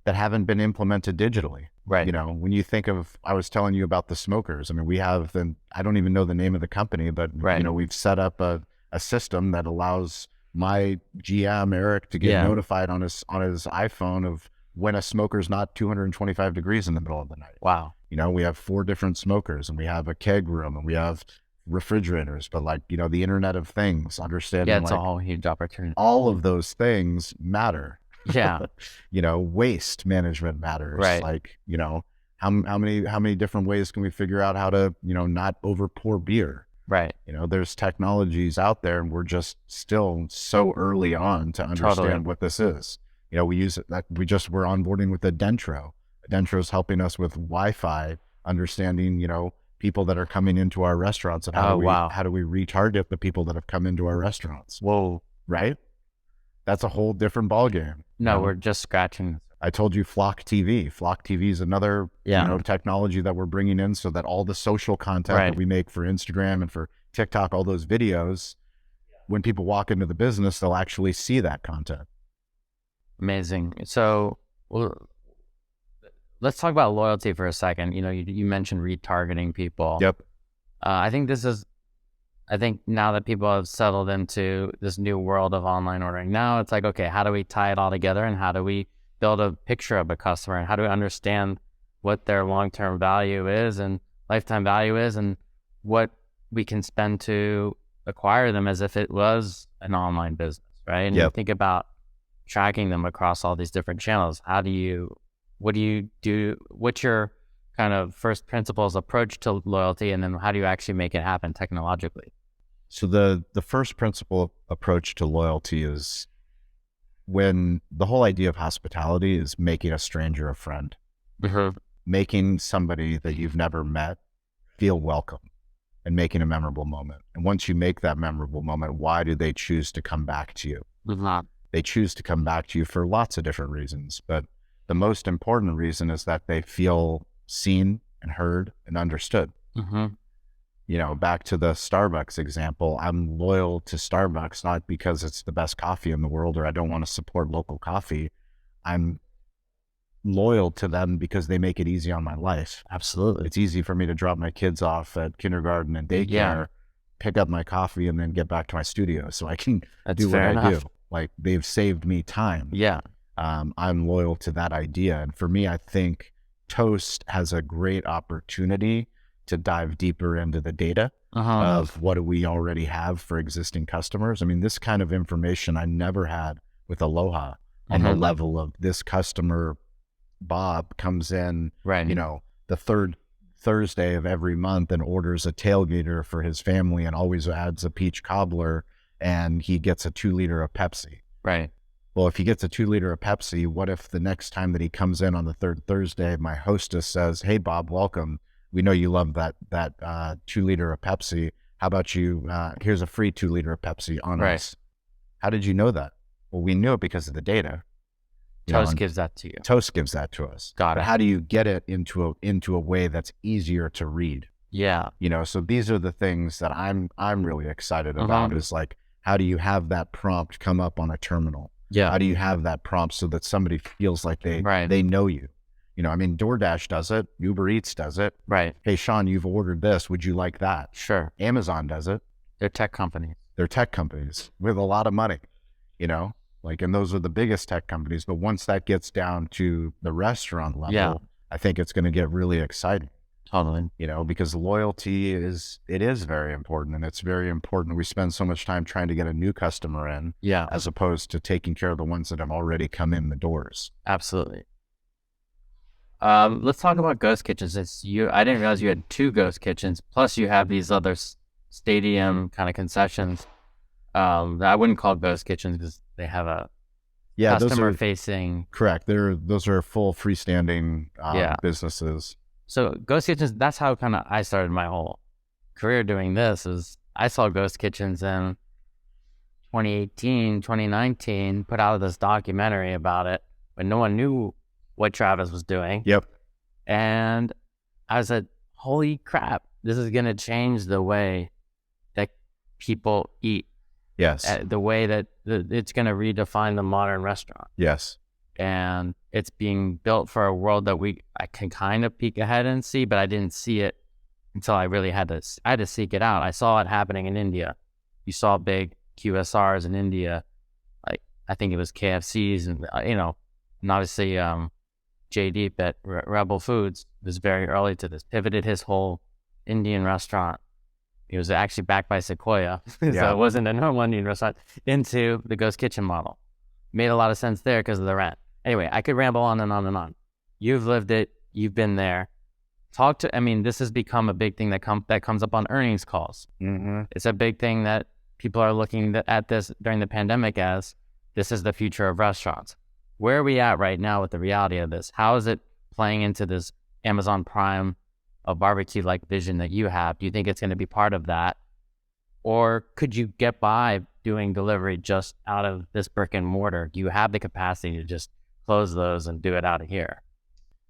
that haven't been implemented digitally. Right. When you think of, I was telling you about the smokers. I mean, we have I don't even know the name of the company, but we've set up a system that allows my GM Eric to get notified on his iPhone of when a smoker's not 225 degrees in the middle of the night. Wow. We have 4 different smokers, and we have a keg room, and we have refrigerators, but the Internet of Things, understanding it's a whole huge opportunity. All of those things matter. Yeah. Waste management matters. Right. Like, how many different ways can we figure out how to, not over pour beer? Right. There's technologies out there, and we're just still so early on to understand what this is. We use it, we're onboarding with Adentro. Adentro's helping us with Wi-Fi, understanding, people that are coming into our restaurants, and how do we retarget the people that have come into our restaurants? Whoa. Right? That's a whole different ballgame. No, we're just scratching. I told you Flock TV. Flock TV is another technology that we're bringing in, so that all the social content that we make for Instagram and for TikTok, all those videos, when people walk into the business, they'll actually see that content. Amazing. So let's talk about loyalty for a second. You mentioned retargeting people. Yep. I think now that people have settled into this new world of online ordering, now it's like, okay, how do we tie it all together, and how do we build a picture of a customer, and how do we understand what their long-term value is and lifetime value is, and what we can spend to acquire them as if it was an online business, right? And you think about tracking them across all these different channels. What do you do? What's your kind of first principles approach to loyalty, and then how do you actually make it happen technologically? So the first principle approach to loyalty is, when the whole idea of hospitality is making a stranger a friend, making somebody that you've never met feel welcome, and making a memorable moment. And once you make that memorable moment, why do they choose to come back to you? They choose to come back to you for lots of different reasons, but the most important reason is that they feel seen and heard and understood. Back to the Starbucks example, I'm loyal to Starbucks, not because it's the best coffee in the world or I don't want to support local coffee. I'm loyal to them because they make it easy on my life. Absolutely. It's easy for me to drop my kids off at kindergarten and daycare, pick up my coffee, and then get back to my studio so I can do what I do. Like, they've saved me time. I'm loyal to that idea. And for me, I think Toast has a great opportunity to dive deeper into the data of what do we already have for existing customers. I mean, this kind of information I never had with Aloha on the level of this customer, Bob, comes in, the third Thursday of every month and orders a tailgater for his family and always adds a peach cobbler, and he gets a 2-liter of Pepsi. Right. Well, if he gets a 2-liter of Pepsi, what if the next time that he comes in on the third Thursday, my hostess says, "Hey, Bob, welcome. We know you love that 2-liter of Pepsi. How about you? Here's a free 2-liter of Pepsi on Right. us." How did you know that? Well, we knew it because of the data. Toast gives that to you. Toast gives that to us. Got But it. how do you get it into a way that's easier to read? Yeah. So these are the things that I'm really excited about. Is like, how do you have that prompt come up on a terminal? Yeah. How do you have that prompt so that somebody feels like they know you? I mean, DoorDash does it. Uber Eats does it. Right. Hey, Shawn, you've ordered this. Would you like that? Sure. Amazon does it. They're tech companies. They're tech companies with a lot of money, and those are the biggest tech companies. But once that gets down to the restaurant level, I think it's going to get really exciting. Totally. Because loyalty is very important, and it's very important. We spend so much time trying to get a new customer in, as opposed to taking care of the ones that have already come in the doors. Absolutely. Let's talk about ghost kitchens. I didn't realize you had 2 ghost kitchens. Plus, you have these other stadium kind of concessions that I wouldn't call ghost kitchens because they have a customer facing. Correct. Those are full freestanding businesses. So ghost kitchens, that's how kind of I started my whole career doing this. Is I saw ghost kitchens in 2018, 2019, put out this documentary about it, but no one knew what Travis was doing. Yep. And I was like, holy crap, this is going to change the way that people eat. Yes. The way that it's going to redefine the modern restaurant. Yes. And it's being built for a world that I can kind of peek ahead and see, but I didn't see it until I really had to seek it out. I saw it happening in India. You saw big QSRs in India, like I think it was KFC's, and and obviously JD at Rebel Foods was very early to this. Pivoted his whole Indian restaurant. It was actually backed by Sequoia, so it wasn't a normal Indian restaurant, into the ghost kitchen model. Made a lot of sense there because of the rent. Anyway, I could ramble on and on and on. You've lived it. You've been there. This has become a big thing that comes up on earnings calls. Mm-hmm. It's a big thing that people are looking at this during the pandemic as this is the future of restaurants. Where are we at right now with the reality of this? How is it playing into this Amazon Prime of barbecue-like vision that you have? Do you think it's going to be part of that? Or could you get by doing delivery just out of this brick and mortar? Do you have the capacity to just close those and do it out of here?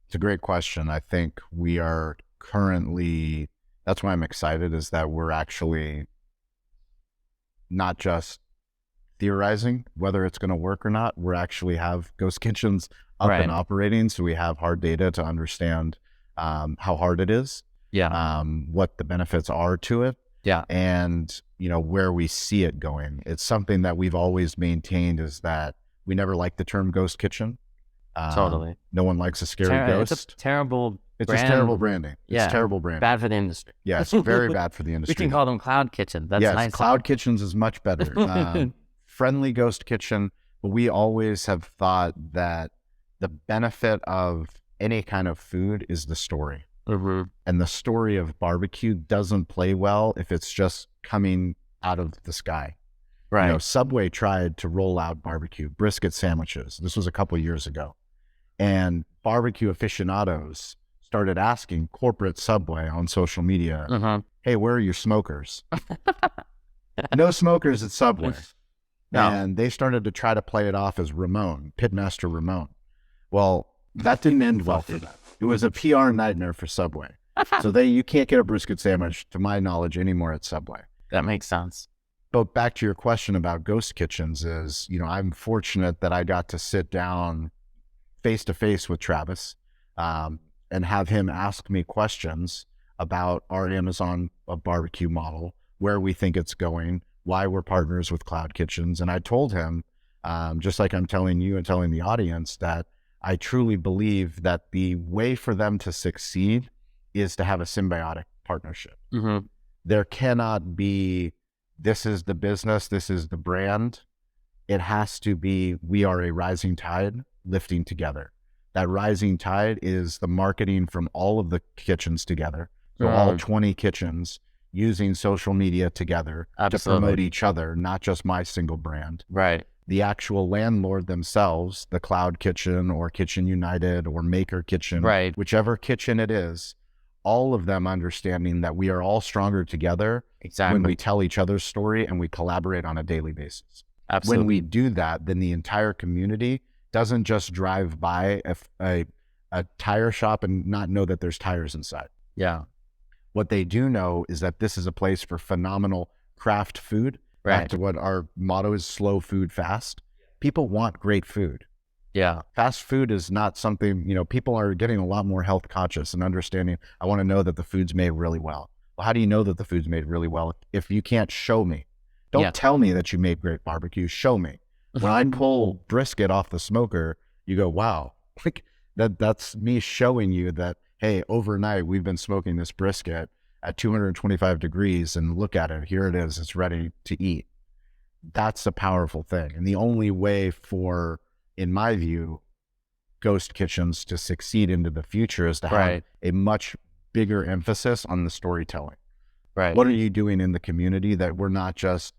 It's a great question. I think we are currently, that's why I'm excited, is that we're actually not just theorizing whether it's going to work or not. We actually have ghost kitchens up and operating. So we have hard data to understand how hard it is, what the benefits are to it. And, where we see it going. It's something that we've always maintained, is that we never liked the term ghost kitchen. Totally. No one likes a scary ghost. It's a terrible It's brand. just terrible branding. It's terrible branding. Bad for the industry. Yes, very bad for the industry. We can call them cloud kitchen. That's nice. Cloud kitchens is much better. Friendly ghost kitchen. But we always have thought that the benefit of any kind of food is the story. Mm-hmm. And the story of barbecue doesn't play well if it's just coming out of the sky. Right. Subway tried to roll out barbecue brisket sandwiches. This was a couple years ago. And barbecue aficionados started asking corporate Subway on social media, hey, where are your smokers? No smokers at Subway. No. And they started to try to play it off as Ramon, Pitmaster Ramon. Well, that didn't end well for them. It was a PR nightmare for Subway. So you can't get a brisket sandwich, to my knowledge, anymore at Subway. That makes sense. But back to your question about ghost kitchens is, I'm fortunate that I got to sit down face to face with Travis and have him ask me questions about our Amazon barbecue model, where we think it's going, why we're partners with cloud kitchens. And I told him, just like I'm telling you and telling the audience, that I truly believe that the way for them to succeed is to have a symbiotic partnership. Mm-hmm. There cannot be, this is the business, this is the brand. It has to be, we are a rising tide lifting together. That rising tide is the marketing from all of the kitchens together. So all 20 kitchens using social media together to promote each other, not just my single brand. Right. The actual landlord themselves, the Cloud Kitchen or Kitchen United or Maker Kitchen, right, whichever kitchen it is, all of them understanding that we are all stronger together when we tell each other's story and we collaborate on a daily basis. Absolutely. When we do that, then the entire community doesn't just drive by a tire shop and not know that there's tires inside. Yeah. What they do know is that this is a place for phenomenal craft food. Right. Back to what our motto is, slow food fast. People want great food. Yeah. Fast food is not something, people are getting a lot more health conscious and understanding. I want to know that the food's made really well. Well, how do you know that the food's made really well if you can't show me? Don't tell me that you made great barbecue. Show me. When I pull brisket off the smoker, you go, wow, like that's me showing you that, hey, overnight we've been smoking this brisket at 225 degrees and look at it. Here it is. It's ready to eat. That's a powerful thing. And the only way for, in my view, ghost kitchens to succeed into the future is to have a much bigger emphasis on the storytelling. Right. What are you doing in the community that we're not just,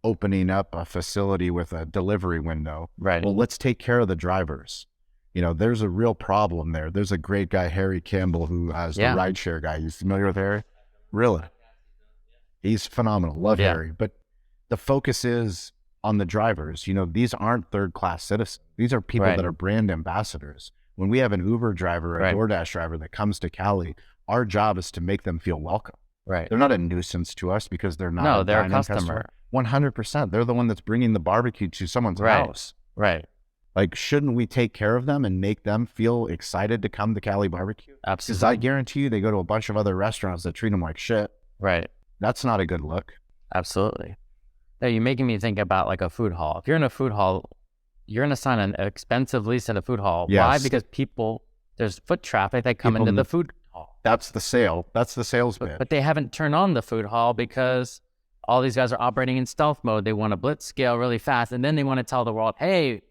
opening up a facility with a delivery window? Right. Well, let's take care of the drivers. There's a real problem there. There's a great guy, Harry Campbell, who is the rideshare guy. You familiar with Harry? Really? He's phenomenal. Love Harry. But the focus is on the drivers. These aren't third-class citizens. These are people that are brand ambassadors. When we have an Uber driver, a DoorDash driver that comes to Cali, our job is to make them feel welcome. Right. They're not a nuisance to us because they're not. No, they're a customer. 100%. They're the one that's bringing the barbecue to someone's house. Right. Like, shouldn't we take care of them and make them feel excited to come to Cali barbecue? Absolutely. Because I guarantee you they go to a bunch of other restaurants that treat them like shit. Right. That's not a good look. Absolutely. Now, you're making me think about like a food hall. If you're in a food hall, you're going to sign an expensive lease at a food hall. Yes. Why? Because there's foot traffic that come into the food hall. That's the sale. That's the sales pitch. But they haven't turned on the food hall because all these guys are operating in stealth mode. They want to blitz scale really fast. And then they want to tell the world, hey,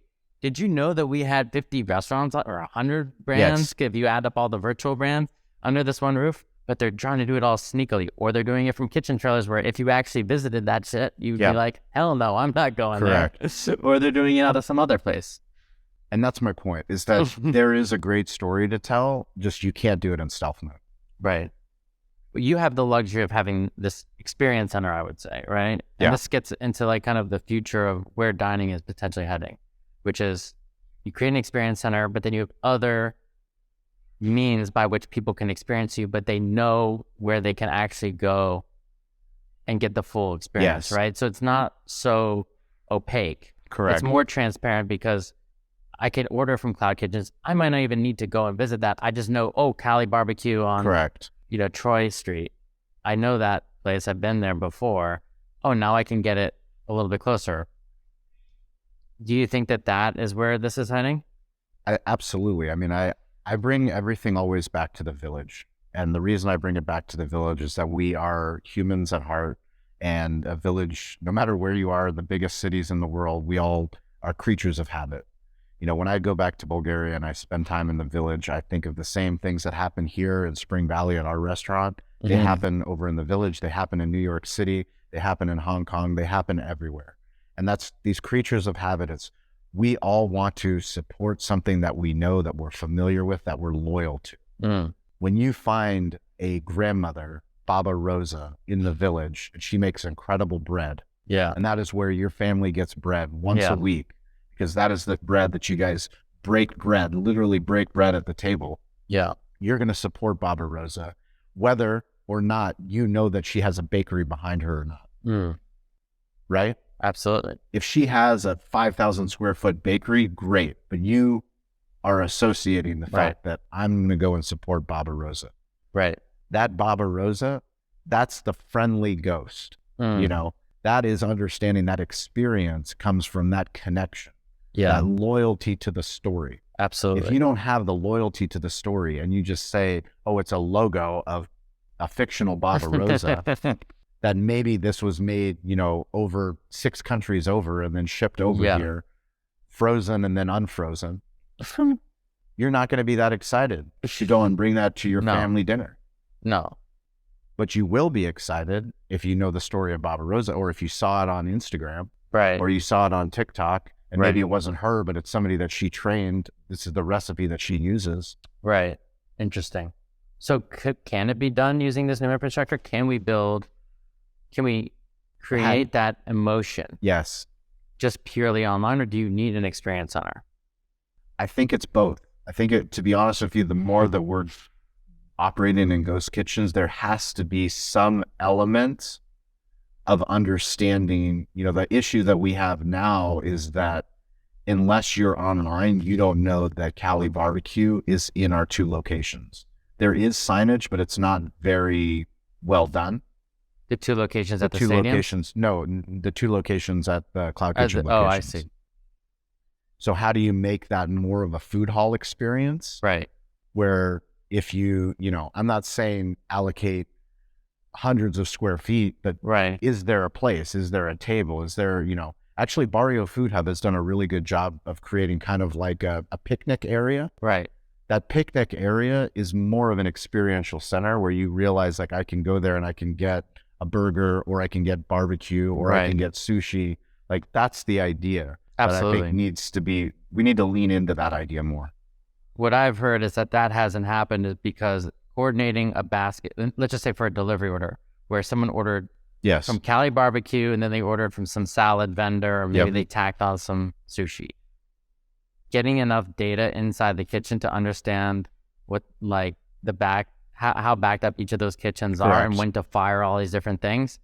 did you know that we had 50 restaurants or 100 brands, if you add up all the virtual brands, under this one roof? But they're trying to do it all sneakily, or they're doing it from kitchen trailers where if you actually visited that shit, you'd be like, hell no, I'm not going there. Or they're doing it out of some other place. And that's my point, is that there is a great story to tell, just you can't do it in stealth mode. Right. You have the luxury of having this experience center, I would say, right? And this gets into like kind of the future of where dining is potentially heading, which is you create an experience center, but then you have other means by which people can experience you, but they know where they can actually go and get the full experience, right? So it's not so opaque. Correct. It's more transparent because I can order from Cloud Kitchens. I might not even need to go and visit that. I just know, Cali Barbecue on Troy Street. I know that place. I've been there before. Now I can get it a little bit closer. Do you think that is where this is heading? Absolutely. I mean, I bring everything always back to the village. And the reason I bring it back to the village is that we are humans at heart, and a village, no matter where you are, the biggest cities in the world, we all are creatures of habit. When I go back to Bulgaria and I spend time in the village, I think of the same things that happen here in Spring Valley at our restaurant. They happen over in the village. They happen in New York City. They happen in Hong Kong. They happen everywhere. And that's these creatures of habit. It's we all want to support something that we know, that we're familiar with, that we're loyal to. When you find a grandmother, Baba Rosa, in the village, and she makes incredible bread, and that is where your family gets bread once a week, because that is the bread that you guys literally break bread at the table. You're going to support Baba Rosa, whether or not you know that she has a bakery behind her or not. Right? Absolutely. If she has a 5,000 square foot bakery, great. But you are associating the fact that I'm going to go and support Baba Rosa. Right. That Baba Rosa, that's the friendly ghost. That is understanding that experience comes from that connection. That loyalty to the story. Absolutely. If you don't have the loyalty to the story and you just say, it's a logo of a fictional Baba Rosa, that maybe this was made, over 6 countries over and then shipped over here, frozen and then unfrozen. you're not going to be that excited to go and bring that to your family dinner. No. But you will be excited if you know the story of Barbarossa, or if you saw it on Instagram, Right. or you saw it on TikTok, and Right. maybe it wasn't her, but it's somebody that she trained. This is the recipe that she uses. Right. Interesting. So can it be done using this new infrastructure? Can we create that emotion? Yes. Just purely online, or do you need an experience center? I think it's both. I think to be honest with you, the more that we're operating in ghost kitchens, there has to be some element of understanding. You know, the issue that we have now is that unless you're online, you don't know that Cali BBQ is in our 2 locations. There is signage, but it's not very well done. The 2 locations at the 2 stadium? locations. No, the 2 locations at the Cloud Kitchen locations. Oh, I see. So how do you make that more of a food hall experience? Right. Where if you know, I'm not saying allocate hundreds of square feet, but right. Is there a place? Is there a table? Is there, you know, actually Barrio Food Hub has done a really good job of creating kind of like a picnic area. Right. That picnic area is more of an experiential center where you realize like I can go there and I can get a burger, or I can get barbecue, or I can get sushi. Like that's the idea. Absolutely. That I think we need to lean into that idea more. What I've heard is that hasn't happened is because coordinating a basket, let's just say for a delivery order, where someone ordered from Cali BBQ and then they ordered from some salad vendor, or maybe they tacked on some sushi. Getting enough data inside the kitchen to understand what like how backed up each of those kitchens are, and when to fire all these different things.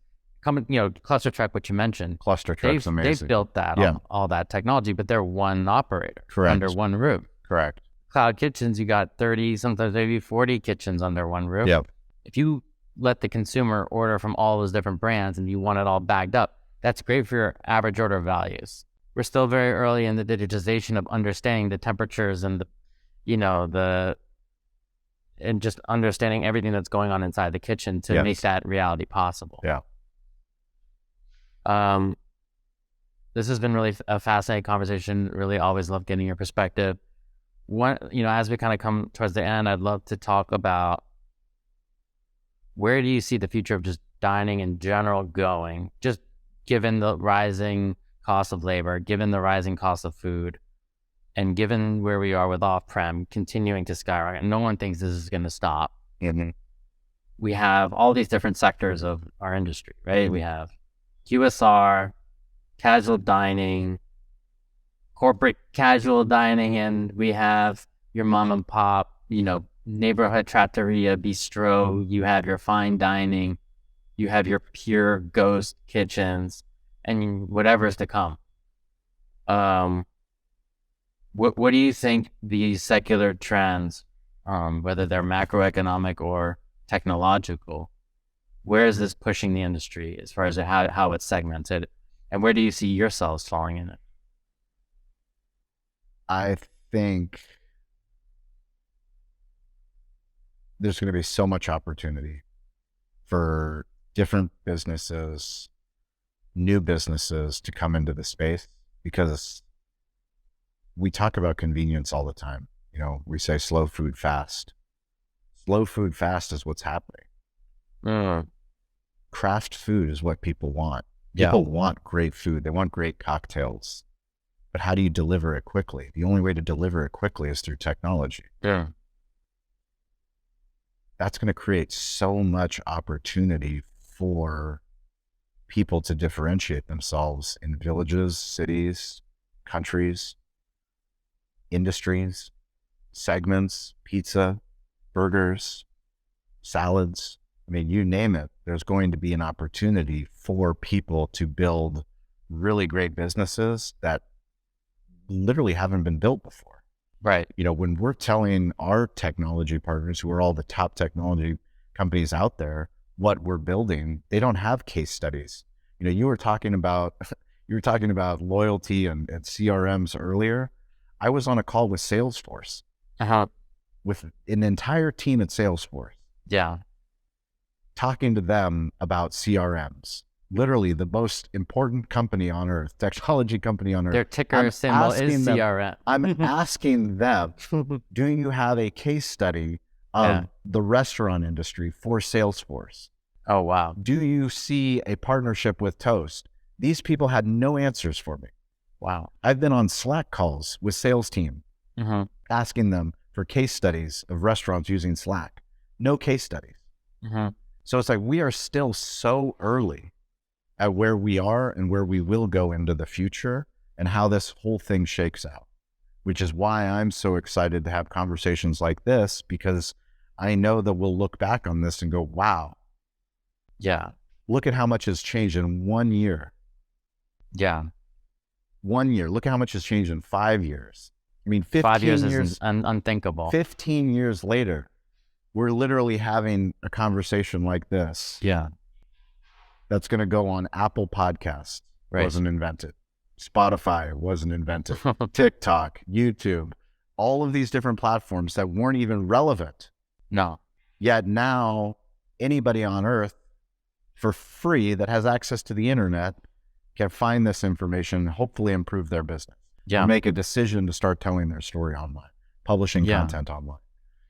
Cluster Truck, what you mentioned. Cluster Truck's amazing. They've built that, all that technology, but they're one operator under one roof. Correct. Cloud Kitchens, you got 30, sometimes maybe 40 kitchens under one roof. Yep. If you let the consumer order from all those different brands and you want it all bagged up, that's great for your average order values. We're still very early in the digitization of understanding the temperatures and and just understanding everything that's going on inside the kitchen to make that reality possible. Yeah. This has been really a fascinating conversation. Really always love getting your perspective. As we kind of come towards the end, I'd love to talk about where do you see the future of just dining in general going, just given the rising cost of labor, given the rising cost of food, and given where we are with off-prem continuing to skyrocket. No one thinks this is going to stop. Mm-hmm. We have all these different sectors of our industry, right? We have QSR, casual dining, corporate casual dining, and we have your mom and pop, neighborhood trattoria, bistro. You have your fine dining, you have your pure ghost kitchens, and whatever's to come. What do you think these secular trends, whether they're macroeconomic or technological, where is this pushing the industry as far as how it's segmented, and where do you see yourselves falling in it? I think there's going to be so much opportunity for different businesses, new businesses to come into the space, because we talk about convenience all the time. We say slow food fast. Slow food fast is what's happening. Craft food is what people want. People want great food. They want great cocktails. But how do you deliver it quickly? The only way to deliver it quickly is through technology. Yeah. That's going to create so much opportunity for people to differentiate themselves in villages, cities, countries, industries, segments, pizza, burgers, salads. I mean, you name it. There's going to be an opportunity for people to build really great businesses that literally haven't been built before. Right. When we're telling our technology partners, who are all the top technology companies out there, what we're building, they don't have case studies. You were talking about loyalty and CRMs earlier. I was on a call with Salesforce, with an entire team at Salesforce. Yeah. Talking to them about CRMs, literally the most important company on earth, technology company on earth. Their ticker symbol is CRM. I'm asking them, do you have a case study of the restaurant industry for Salesforce? Oh, wow. Do you see a partnership with Toast? These people had no answers for me. Wow. I've been on Slack calls with sales team, asking them for case studies of restaurants using Slack. No case studies. So it's like we are still so early at where we are and where we will go into the future and how this whole thing shakes out, which is why I'm so excited to have conversations like this, because I know that we'll look back on this and go, wow. Yeah. Look at how much has changed in 1 year. Yeah. 1 year. Look at how much has changed in 5 years. I mean, 15 5 years is unthinkable. 15 years later, we're literally having a conversation like this. Yeah. That's going to go on Apple Podcasts. Right. Wasn't invented. Spotify wasn't invented. TikTok, YouTube, all of these different platforms that weren't even relevant. No. Yet now anybody on earth for free that has access to the internet can find this information, hopefully improve their business. Yeah. Or make a decision to start telling their story online, publishing content online.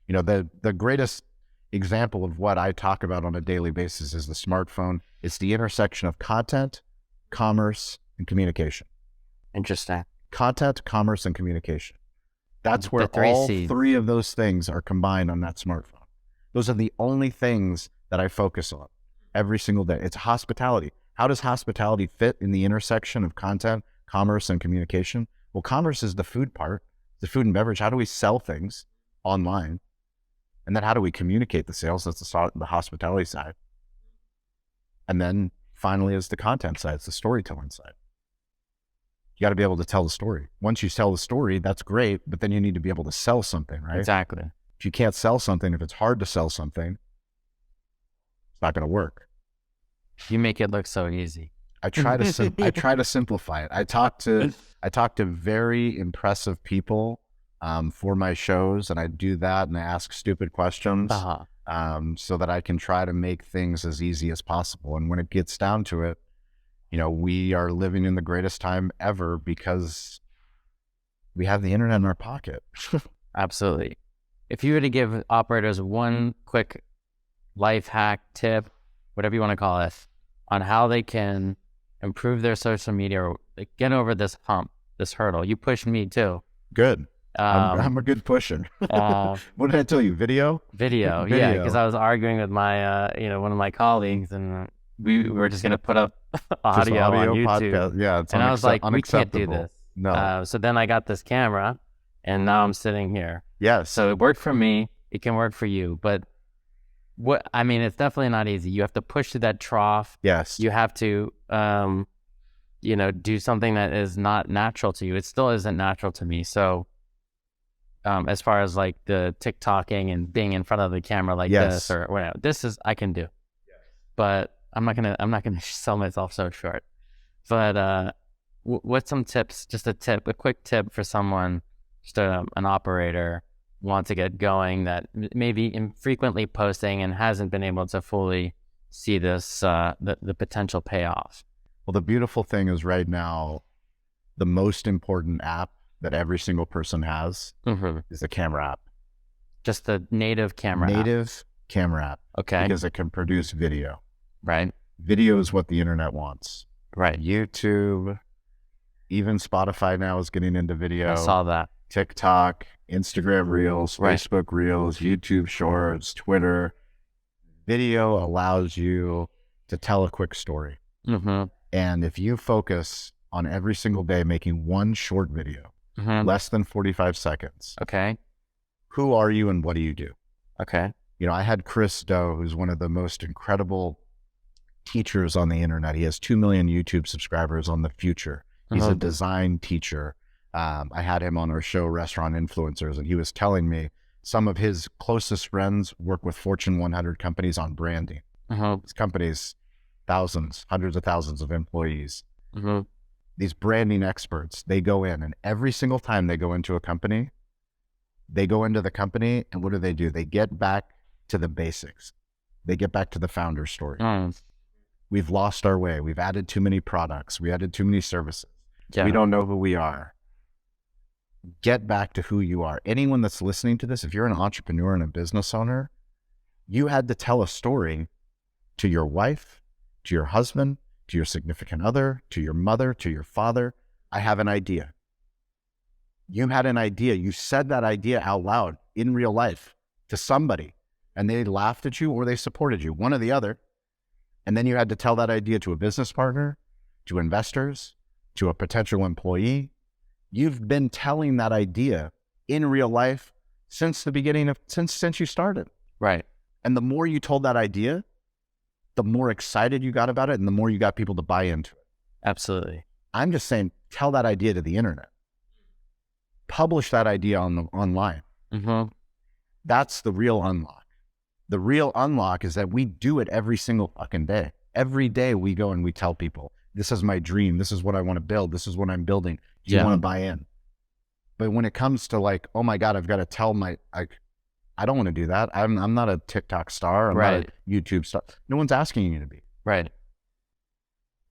You know, the greatest example of what I talk about on a daily basis is the smartphone. It's the intersection of content, commerce, and communication. Interesting. Content, commerce, and communication. That's where all three of those things are combined on that smartphone. Those are the only things that I focus on every single day. It's hospitality. How does hospitality fit in the intersection of content, commerce, and communication? Well, commerce is the food part, the food and beverage. How do we sell things online? And then how do we communicate the sales? That's the hospitality side. And then finally is the content side. It's the storytelling side. You got to be able to tell the story. Once you tell the story, that's great, but then you need to be able to sell something, right? Exactly. If you can't sell something, if it's hard to sell something, it's not going to work. You make it look so easy. I try to simplify it. I talk to very impressive people for my shows, and I do that, and I ask stupid questions so that I can try to make things as easy as possible. And when it gets down to it, you know, we are living in the greatest time ever because we have the internet in our pocket. Absolutely. If you were to give operators one quick life hack, tip, whatever you want to call it, on how they can improve their social media or get over this hump, this hurdle. You pushed me too. Good. I'm a good pusher. What did I tell you? Video? Video. Yeah, because I was arguing with my, one of my colleagues, and we were just going to put up audio on YouTube. Podcast. Yeah, it's and I was like, we can't do this. No. So then I got this camera, and now I'm sitting here. Yes. So it worked for me. It can work for you, but it's definitely not easy. You have to push through that trough. Yes. You have to, do something that is not natural to you. It still isn't natural to me. So, as far as like the TikToking and being in front of the camera like this or whatever, I can do, but I'm not gonna sell myself so short. But what's some tips? Just a quick tip for someone, just an operator want to get going that maybe infrequently posting and hasn't been able to fully see this the potential payoff. Well, the beautiful thing is right now, the most important app that every single person has is the camera app. Just the native camera app. Okay. Because it can produce video. Right. Video is what the internet wants. Right. YouTube, even Spotify now is getting into video. I saw that. TikTok, Instagram Reels, Facebook Reels, YouTube Shorts, Twitter. Video allows you to tell a quick story. And if you focus on every single day making one short video, less than 45 seconds. Okay. Who are you and what do you do? Okay. You know, I had Chris Do, who's one of the most incredible teachers on the internet. He has 2 million YouTube subscribers on The Future. He's a design teacher. I had him on our show, Restaurant Influencers, and he was telling me some of his closest friends work with Fortune 100 companies on branding. These companies, thousands, hundreds of thousands of employees. These branding experts, they go in, and every single time they go into a company, they go into the company, and what do? They get back to the basics. They get back to the founder story. We've lost our way. We've added too many products. We added too many services. Yeah. We don't know who we are. Get back to who you are. Anyone that's listening to this, if you're an entrepreneur and a business owner, you had to tell a story to your wife, to your husband, to your significant other, to your mother, to your father. I have an idea. You had an idea. You said that idea out loud in real life to somebody, and they laughed at you or they supported you, one or the other. And then you had to tell that idea to a business partner, to investors, to a potential employee. You've been telling that idea in real life since the beginning of, since you started. Right. And the more you told that idea, the more excited you got about it and the more you got people to buy into it. Absolutely. I'm just saying, tell that idea to the internet. Publish that idea online. Mm-hmm. That's the real unlock. The real unlock is that we do it every single fucking day. Every day we go and we tell people, this is my dream. This is what I want to build. This is what I'm building. Do you want to buy in? But when it comes to like, oh my God, I've got to tell I don't want to do that. I'm not a TikTok star. I'm not a YouTube star. No one's asking you to be. Right.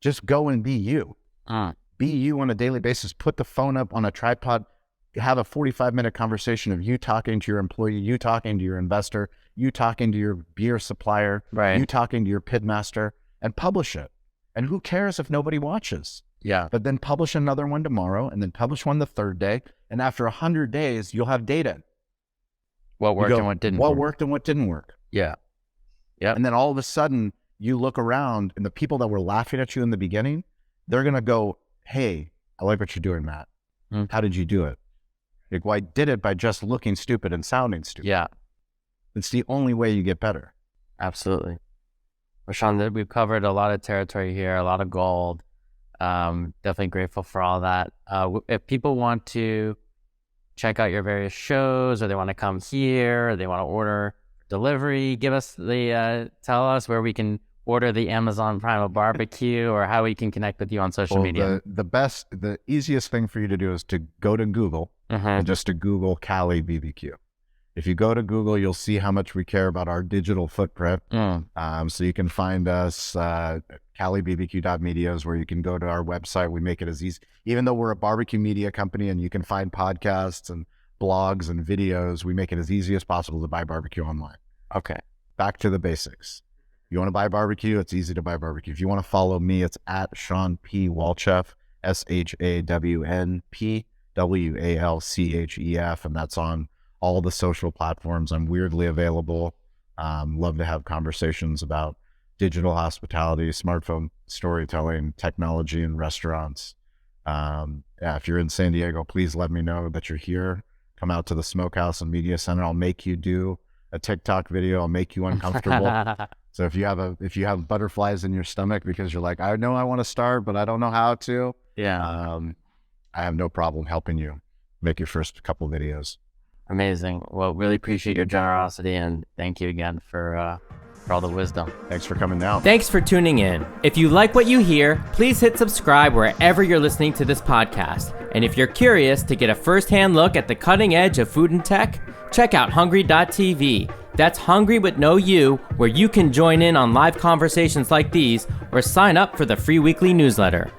Just go and be you. Be you on a daily basis. Put the phone up on a tripod. Have a 45-minute conversation of you talking to your employee, you talking to your investor, you talking to your beer supplier, you talking to your pit master, and publish it. And who cares if nobody watches? Yeah. But then publish another one tomorrow, and then publish one the third day. And after 100 days, you'll have data. What worked and what didn't What work. worked and what didn't work. Yeah. Yeah. And then all of a sudden, you look around, and the people that were laughing at you in the beginning, they're going to go, hey, I like what you're doing, Matt. How did you do it? Like, well, I did it by just looking stupid and sounding stupid. Yeah. It's the only way you get better. Absolutely. Well, Shawn, we've covered a lot of territory here, a lot of gold. Definitely grateful for all that. If people want to check out your various shows, or they want to come here, or they want to order delivery, tell us where we can order the Amazon Prime of barbecue, or how we can connect with you on social media. The easiest thing for you to do is to go to Google and just to Google Cali BBQ. If you go to Google, you'll see how much we care about our digital footprint. So you can find us, CaliBBQ.media is where you can go to our website. We make it as easy, even though we're a barbecue media company and you can find podcasts and blogs and videos, we make it as easy as possible to buy barbecue online. Okay. Back to the basics. You want to buy barbecue? It's easy to buy barbecue. If you want to follow me, it's at Shawn P. Walchef, ShawnPWalchef, and that's on all the social platforms. I'm weirdly available. Love to have conversations about digital hospitality, smartphone storytelling, technology, and restaurants. If you're in San Diego, please let me know that you're here. Come out to the Smokehouse and Media Center. I'll make you do a TikTok video. I'll make you uncomfortable. So if you have butterflies in your stomach because you're like, I know I want to start, but I don't know how to. Yeah. I have no problem helping you make your first couple videos. Amazing. Well, really appreciate your generosity, and thank you again for all the wisdom. Thanks for coming down. Thanks for tuning in. If you like what you hear, please hit subscribe wherever you're listening to this podcast. And if you're curious to get a first-hand look at the cutting edge of food and tech, check out HNGRY.tv. That's Hungry with no U, where you can join in on live conversations like these or sign up for the free weekly newsletter.